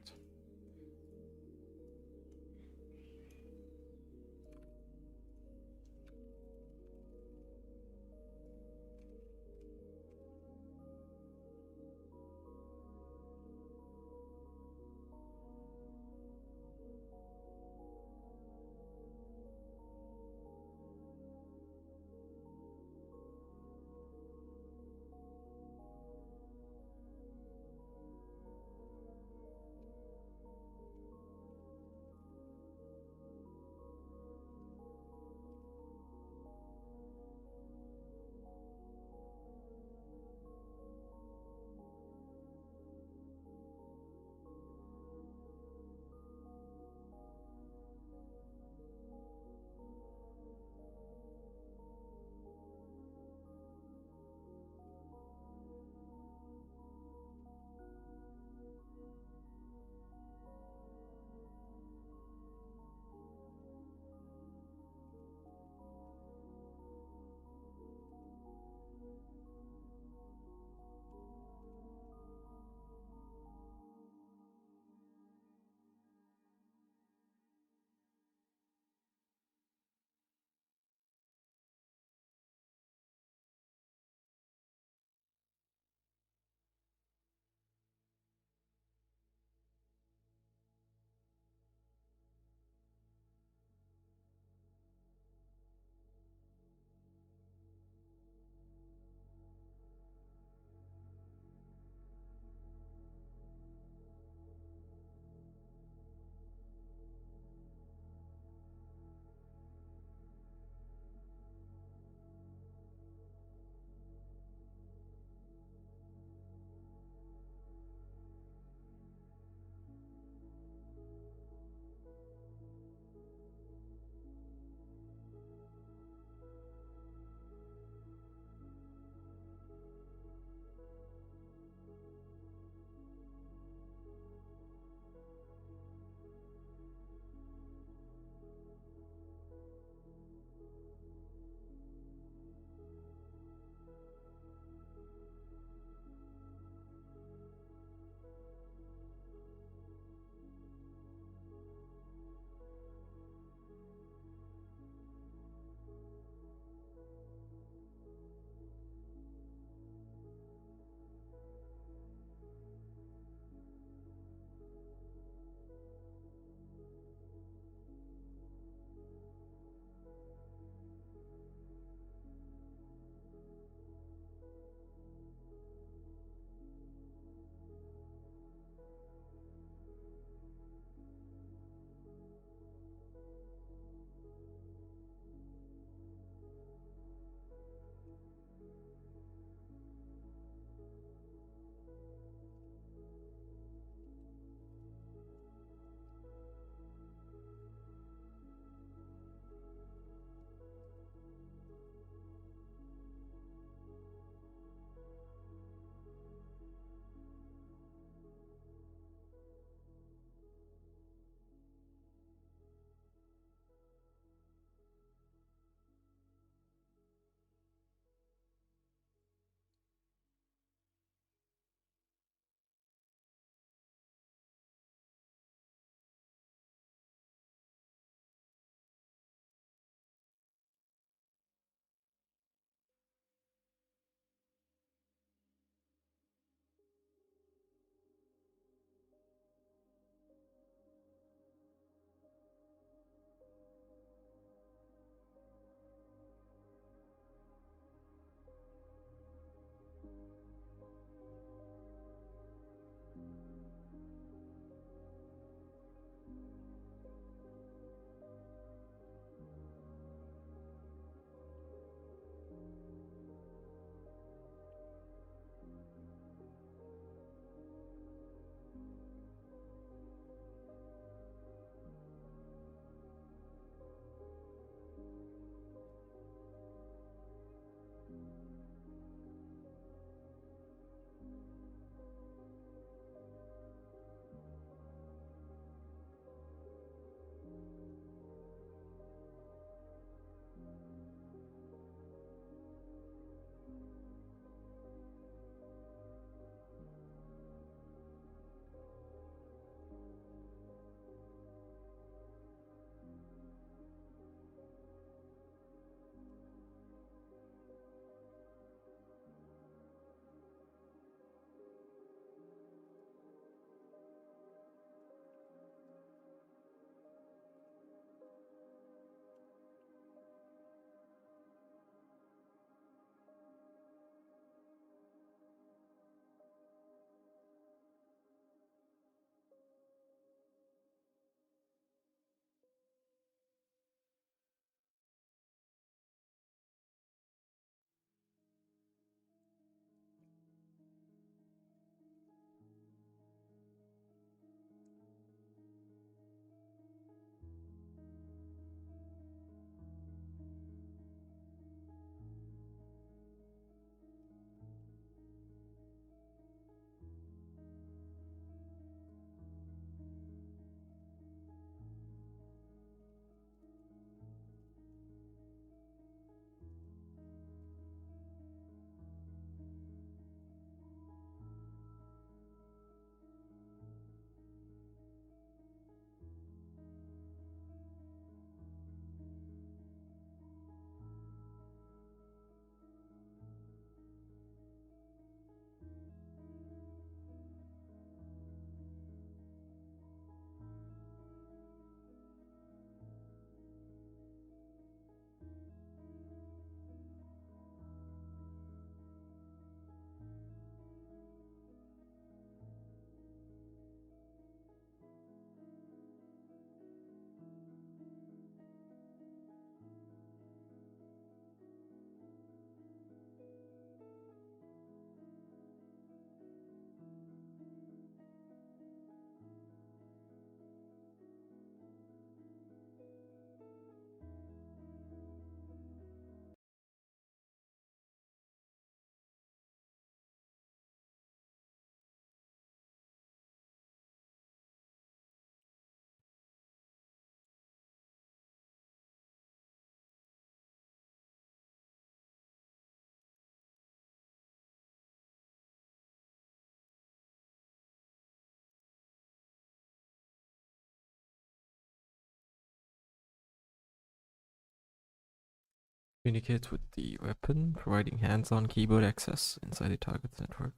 Communicates with the weapon, providing hands-on keyboard access inside the target's network.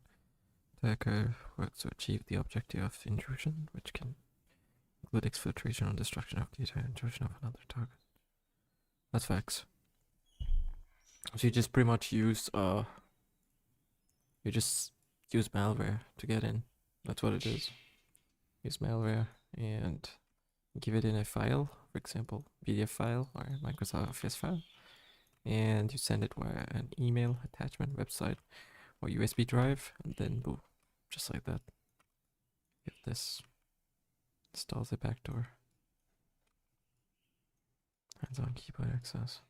Attacker works to achieve the objective of intrusion, which can include exfiltration or destruction of data, intrusion of another target. That's facts. So you just pretty much use you just use malware to get in. That's what it is. Use malware and give it in a file, for example, PDF file or Microsoft Office file, and you send it via an email, attachment, website, or USB drive, and then boom, just like that. If this installs a backdoor. Hands-on keyboard access.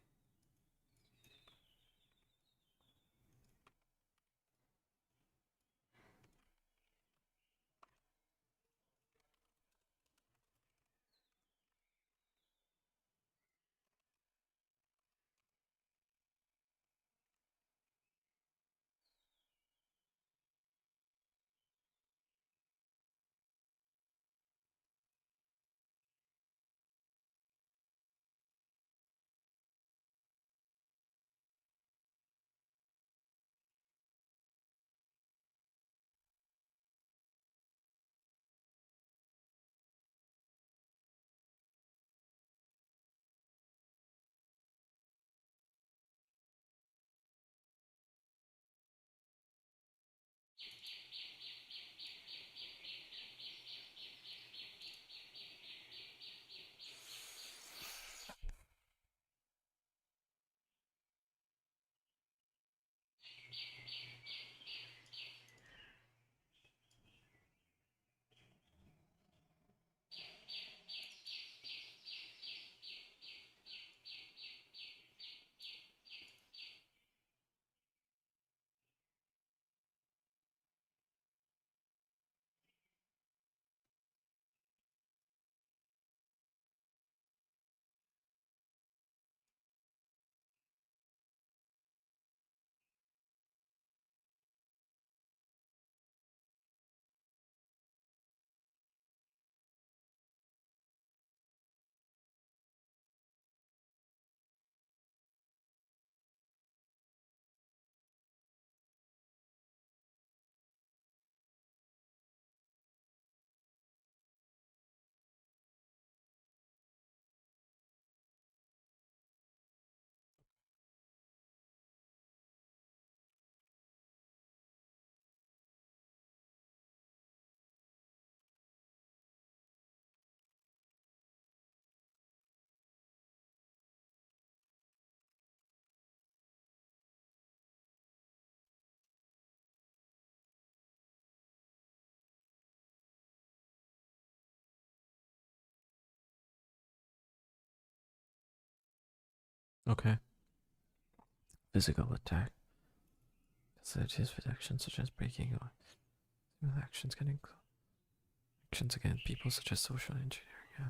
Okay. Physical attack. Facilities with actions such as breaking or actions can include actions against people such as social engineering. Yeah.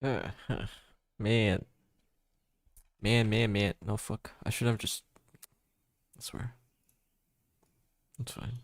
Man, man. No fuck. I should have just. I swear. It's fine.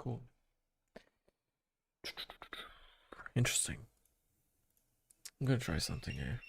Cool. Interesting. I'm gonna try something here.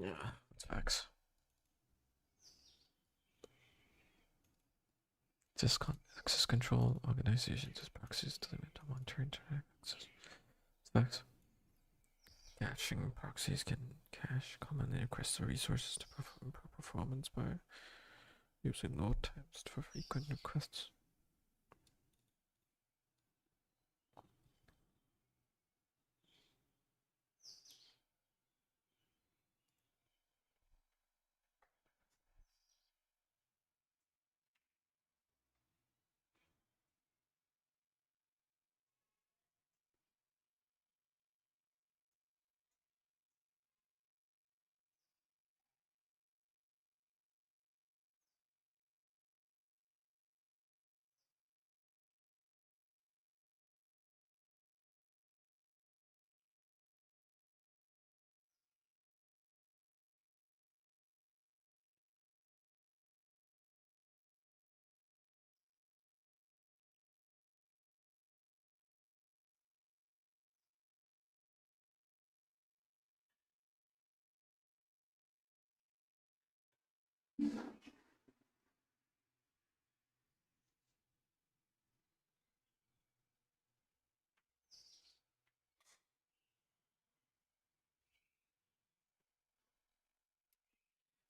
Yeah, that's facts. Access control organizations as proxies to limit the monitoring internet access. Facts. Caching proxies can cache commonly requested resources to perform performance by using load times for frequent requests.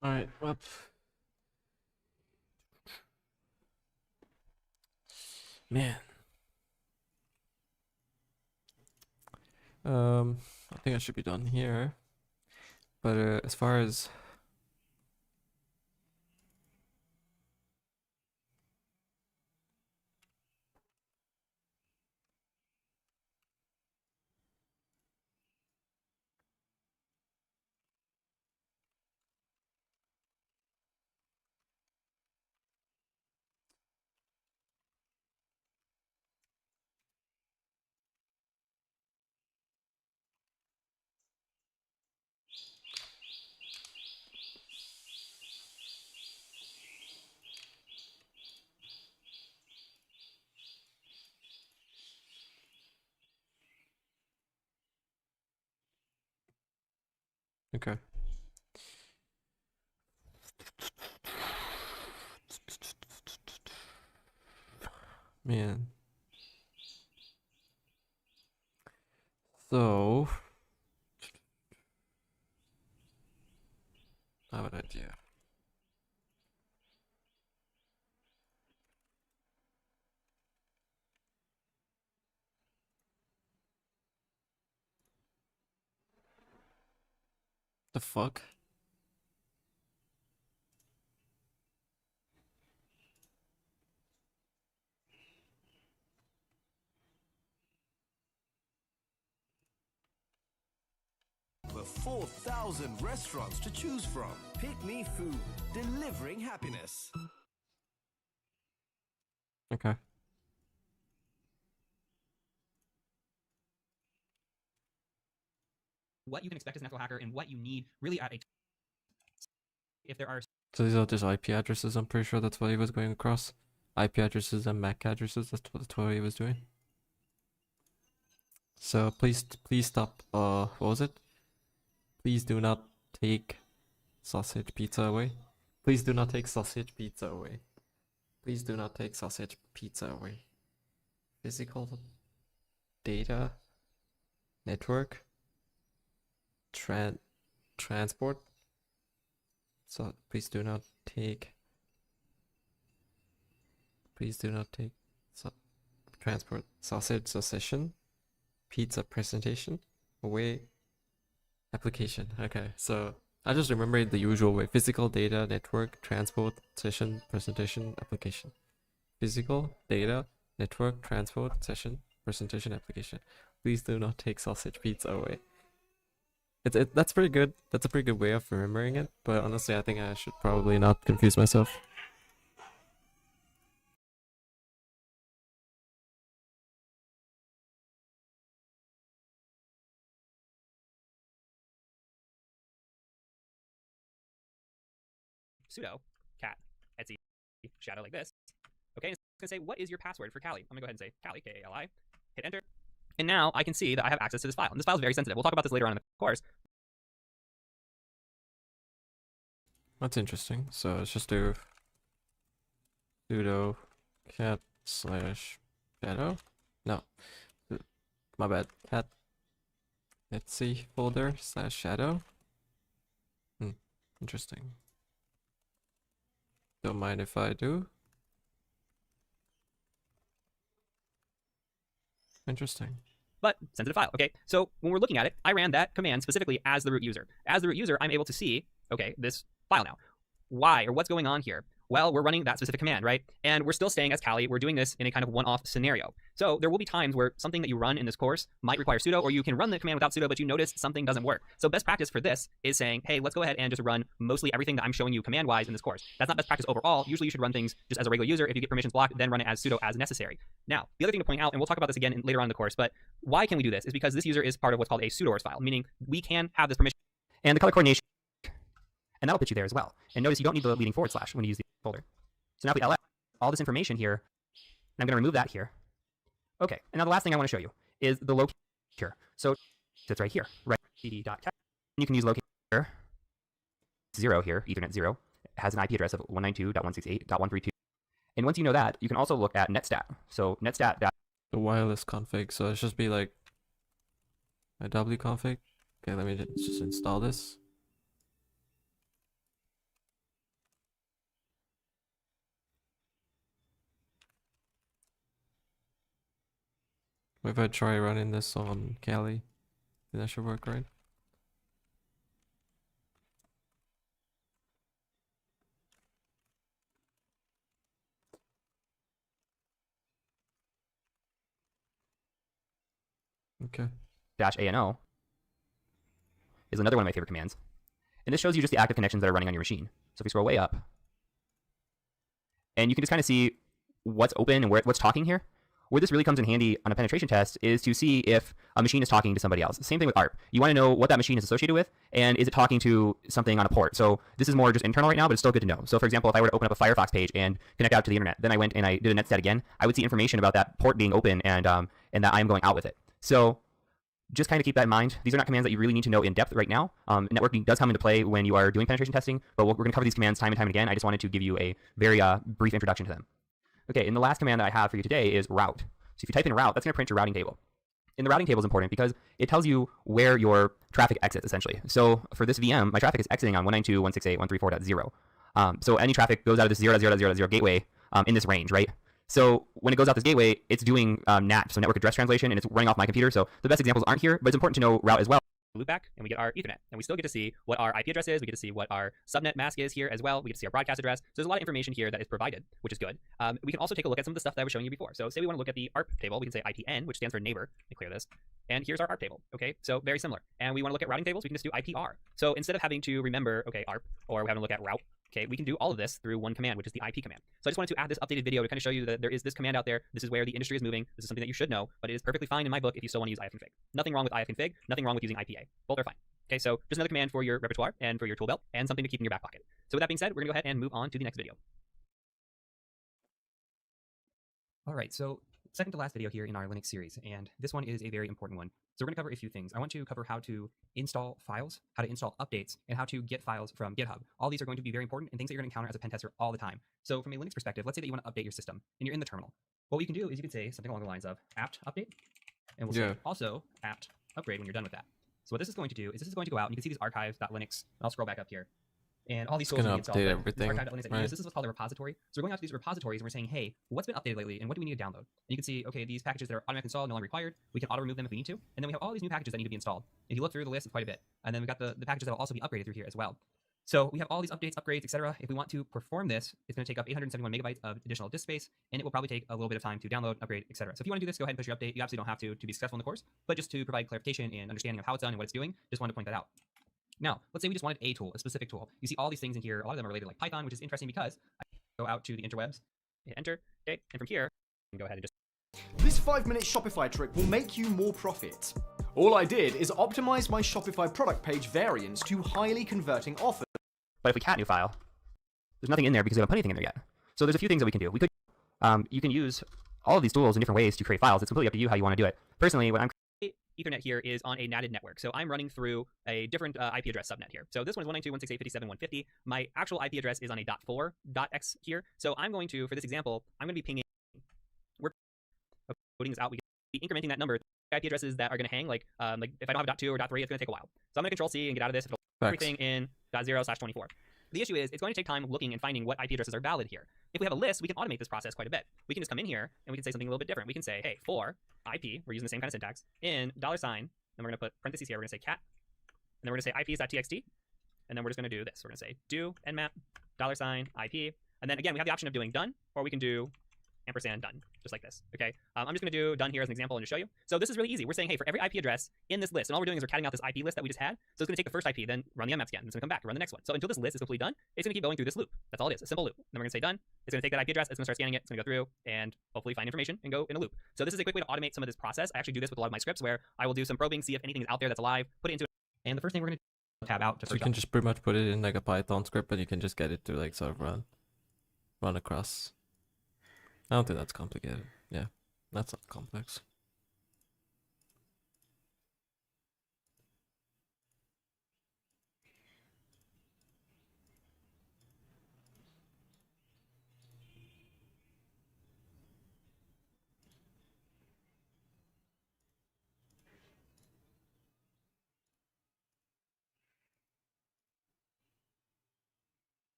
All right, well, man. I think I should be done here. But as far as okay. Man. So I have an idea. The fuck? Over 4,000 restaurants to choose from. Pick Me Food, delivering happiness. Okay. What you can expect as an ethical hacker and what you need really at a if there are So these are just IP addresses. I'm pretty sure that's what he was going across. IP addresses and MAC addresses. That's what he was doing. So please stop. What was it? Please do not take sausage pizza away. Please do not take sausage pizza away. Please do not take sausage pizza away. Physical data network transport. So please do not take. Please do not take transport sausage session pizza presentation away application. Okay, so I just remembered the usual way: physical data network transport session presentation application. Physical data network transport session presentation application. Please do not take sausage pizza away. That's pretty good. That's a pretty good way of remembering it. But honestly, I think I should probably not confuse myself. sudo cat etsy shadow like this. Okay, it's gonna say what is your password for Kali. I'm gonna go ahead and say Kali, K-A-L-I, hit enter, and now I can see that I have access to this file. And this file is very sensitive. We'll talk about this later on in the course. That's interesting. So let's just do sudo cat slash shadow. No, my bad. Cat etc folder slash shadow. Interesting. Don't mind if I do. Interesting. but sensitive file. Okay, so when we're looking at it, I ran that command specifically as the root user. As the root user, I'm able to see, okay, this file now. Why, or what's going on here? Well, we're running that specific command, right? And we're still staying as Kali. We're doing this in a kind of one-off scenario. So there will be times where something that you run in this course might require sudo, or you can run the command without sudo, but you notice something doesn't work. So best practice for this is saying, hey, let's go ahead and just run mostly everything that I'm showing you command-wise in this course. That's not best practice overall. Usually you should run things just as a regular user. If you get permissions blocked, then run it as sudo as necessary. Now, the other thing to point out, and we'll talk about this again later on in the course, but why can we do this? Is because this user is part of what's called a sudoers file, meaning we can have this permission. And the color coordination, and that'll put you there as well. And notice you don't need the leading forward slash when you use the folder. So now if we ls all this information here, and I'm going to remove that here. Okay, and now the last thing I want to show you is the locate here. So it's right here, right? cd.cat. You can use locate here, 0 here, Ethernet 0. It has an IP address of 192.168.132. And once you know that, you can also look at netstat. So netstat. The wireless config. So it's just be like a wconfig. Okay, let me just install this. What if I try running this on Kali? That should work, right? Okay. -ano is another one of my favorite commands. And this shows you just the active connections that are running on your machine. So if we scroll way up, and you can just kind of see what's open and what's talking here. Where this really comes in handy on a penetration test is to see if a machine is talking to somebody else. Same thing with ARP. You want to know what that machine is associated with, and is it talking to something on a port. So this is more just internal right now, but it's still good to know. So for example, if I were to open up a Firefox page and connect out to the internet, then I went and I did a netstat again, I would see information about that port being open and that I'm going out with it. So just kind of keep that in mind. These are not commands that you really need to know in depth right now. Networking does come into play when you are doing penetration testing, but we're going to cover these commands time and time again. I just wanted to give you a very brief introduction to them. Okay, and the last command that I have for you today is route. So if you type in route, that's going to print your routing table. And the routing table is important because it tells you where your traffic exits, essentially. So for this VM, my traffic is exiting on 192.168.134.0. So any traffic goes out of this 0.0.0.0 gateway in this range, right? So when it goes out this gateway, it's doing NAT, so network address translation, and it's running off my computer. So the best examples aren't here, but it's important to know route as well. Loop back, and we get our Ethernet, and we still get to see what our IP address is. We get to see what our subnet mask is here as well. We get to see our broadcast address. So there's a lot of information here that is provided, which is good. We can also take a look at some of the stuff that I was showing you before. So say we want to look at the ARP table, we can say IPN, which stands for neighbor. Let me clear this. And here's our ARP table. Okay, so very similar. And we want to look at routing tables, we can just do IPR. So instead of having to remember, okay, ARP, or we have to look at route, okay, we can do all of this through one command, which is the IP command. So I just wanted to add this updated video to kind of show you that there is this command out there. This is where the industry is moving. This is something that you should know, but it is perfectly fine in my book if you still want to use ifconfig. Nothing wrong with ifconfig, nothing wrong with using IPA. Both are fine. Okay, so just another command for your repertoire and for your tool belt and something to keep in your back pocket. So with that being said, we're gonna go ahead and move on to the next video. All right, so second to last video here in our Linux series, and this one is a very important one. So we're gonna cover a few things. I want to cover how to install files, how to install updates, and how to get files from GitHub. All these are going to be very important and things that you're gonna encounter as a pen tester all the time. So from a Linux perspective, let's say that you want to update your system and you're in the terminal. What you can do is you can say something along the lines of apt update, and we'll say also apt upgrade when you're done with that. So what this is going to do is this is going to go out and you can see these archives.linux. I'll scroll back up here. And all these tools going to update everything. Right. This is what's called a repository. So we're going out to these repositories and we're saying, hey, what's been updated lately and what do we need to download? And you can see, okay, these packages that are automatically installed, no longer required. We can auto remove them if we need to. And then we have all these new packages that need to be installed. If you look through the list, it's quite a bit. And then we've got the packages that will also be upgraded through here as well. So we have all these updates, upgrades, etc. If we want to perform this, it's going to take up 871 megabytes of additional disk space, and it will probably take a little bit of time to download, upgrade, etc. So if you want to do this, go ahead and push your update. You absolutely don't have to be successful in the course, but just to provide clarification and understanding of how it's done and what it's doing, just wanted to point that out. Now, let's say we just wanted a tool, a specific tool. You see all these things in here. A lot of them are related like Python, which is interesting because I go out to the interwebs, hit enter, okay, and from here, I can go ahead and just... This 5-minute Shopify trick will make you more profit. All I did is optimize my Shopify product page variants to highly converting offers. But if we cat new file, there's nothing in there because we haven't put anything in there yet. So there's a few things that we can do. We could, you can use all of these tools in different ways to create files. It's completely up to you how you want to do it. Personally, when I'm Ethernet here is on a NATed network. So I'm running through a different IP address subnet here. So this one is 192.168.57.150. My actual IP address is on a .4.x here. So I'm going to, for this example, I'm going to be pinging. We're putting this out. We can be incrementing that number. IP addresses that are going to hang, like if I don't have a .2 or .3, it's going to take a while. So I'm going to Control C and get out of this. It'll everything in .0/24. The issue is it's going to take time looking and finding what IP addresses are valid here. If we have a list, we can automate this process quite a bit. We can just come in here and we can say something a little bit different. We can say, hey, for IP, we're using the same kind of syntax, in $, then we're going to put parentheses here. We're going to say cat, and then we're going to say ips.txt, and then we're just going to do this. We're going to say do nmap $IP, and then again, we have the option of doing done, or we can do ampersand done, just like this, okay? I'm just going to do done here as an example and just show you. So this is really easy. We're saying, hey, for every IP address in this list, and all we're doing is we're catting out this IP list that we just had. So it's going to take the first IP, then run the nmap scan, and it's going to come back and run the next one. So until this list is completely done, it's going to keep going through this loop. That's all it is, a simple loop. Then we're going to say done. It's going to take that IP address, it's going to start scanning it, it's going to go through and hopefully find information and go in a loop. So this is a quick way to automate some of this process. I actually do this with a lot of my scripts where I will do some probing, see if anything is out there that's alive, put it into it. And the first thing we're going to tab out to So you can just pretty much put it in like a Python script, but you can just get it to like sort of run across. I don't think that's complicated. Yeah, that's not complex.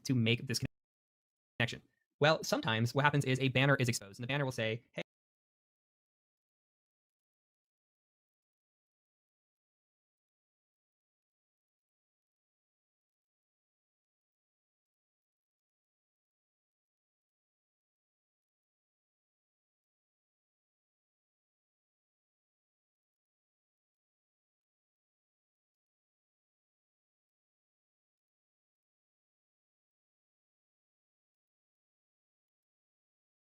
to make this connection. Well, sometimes what happens is a banner is exposed, and the banner will say, hey,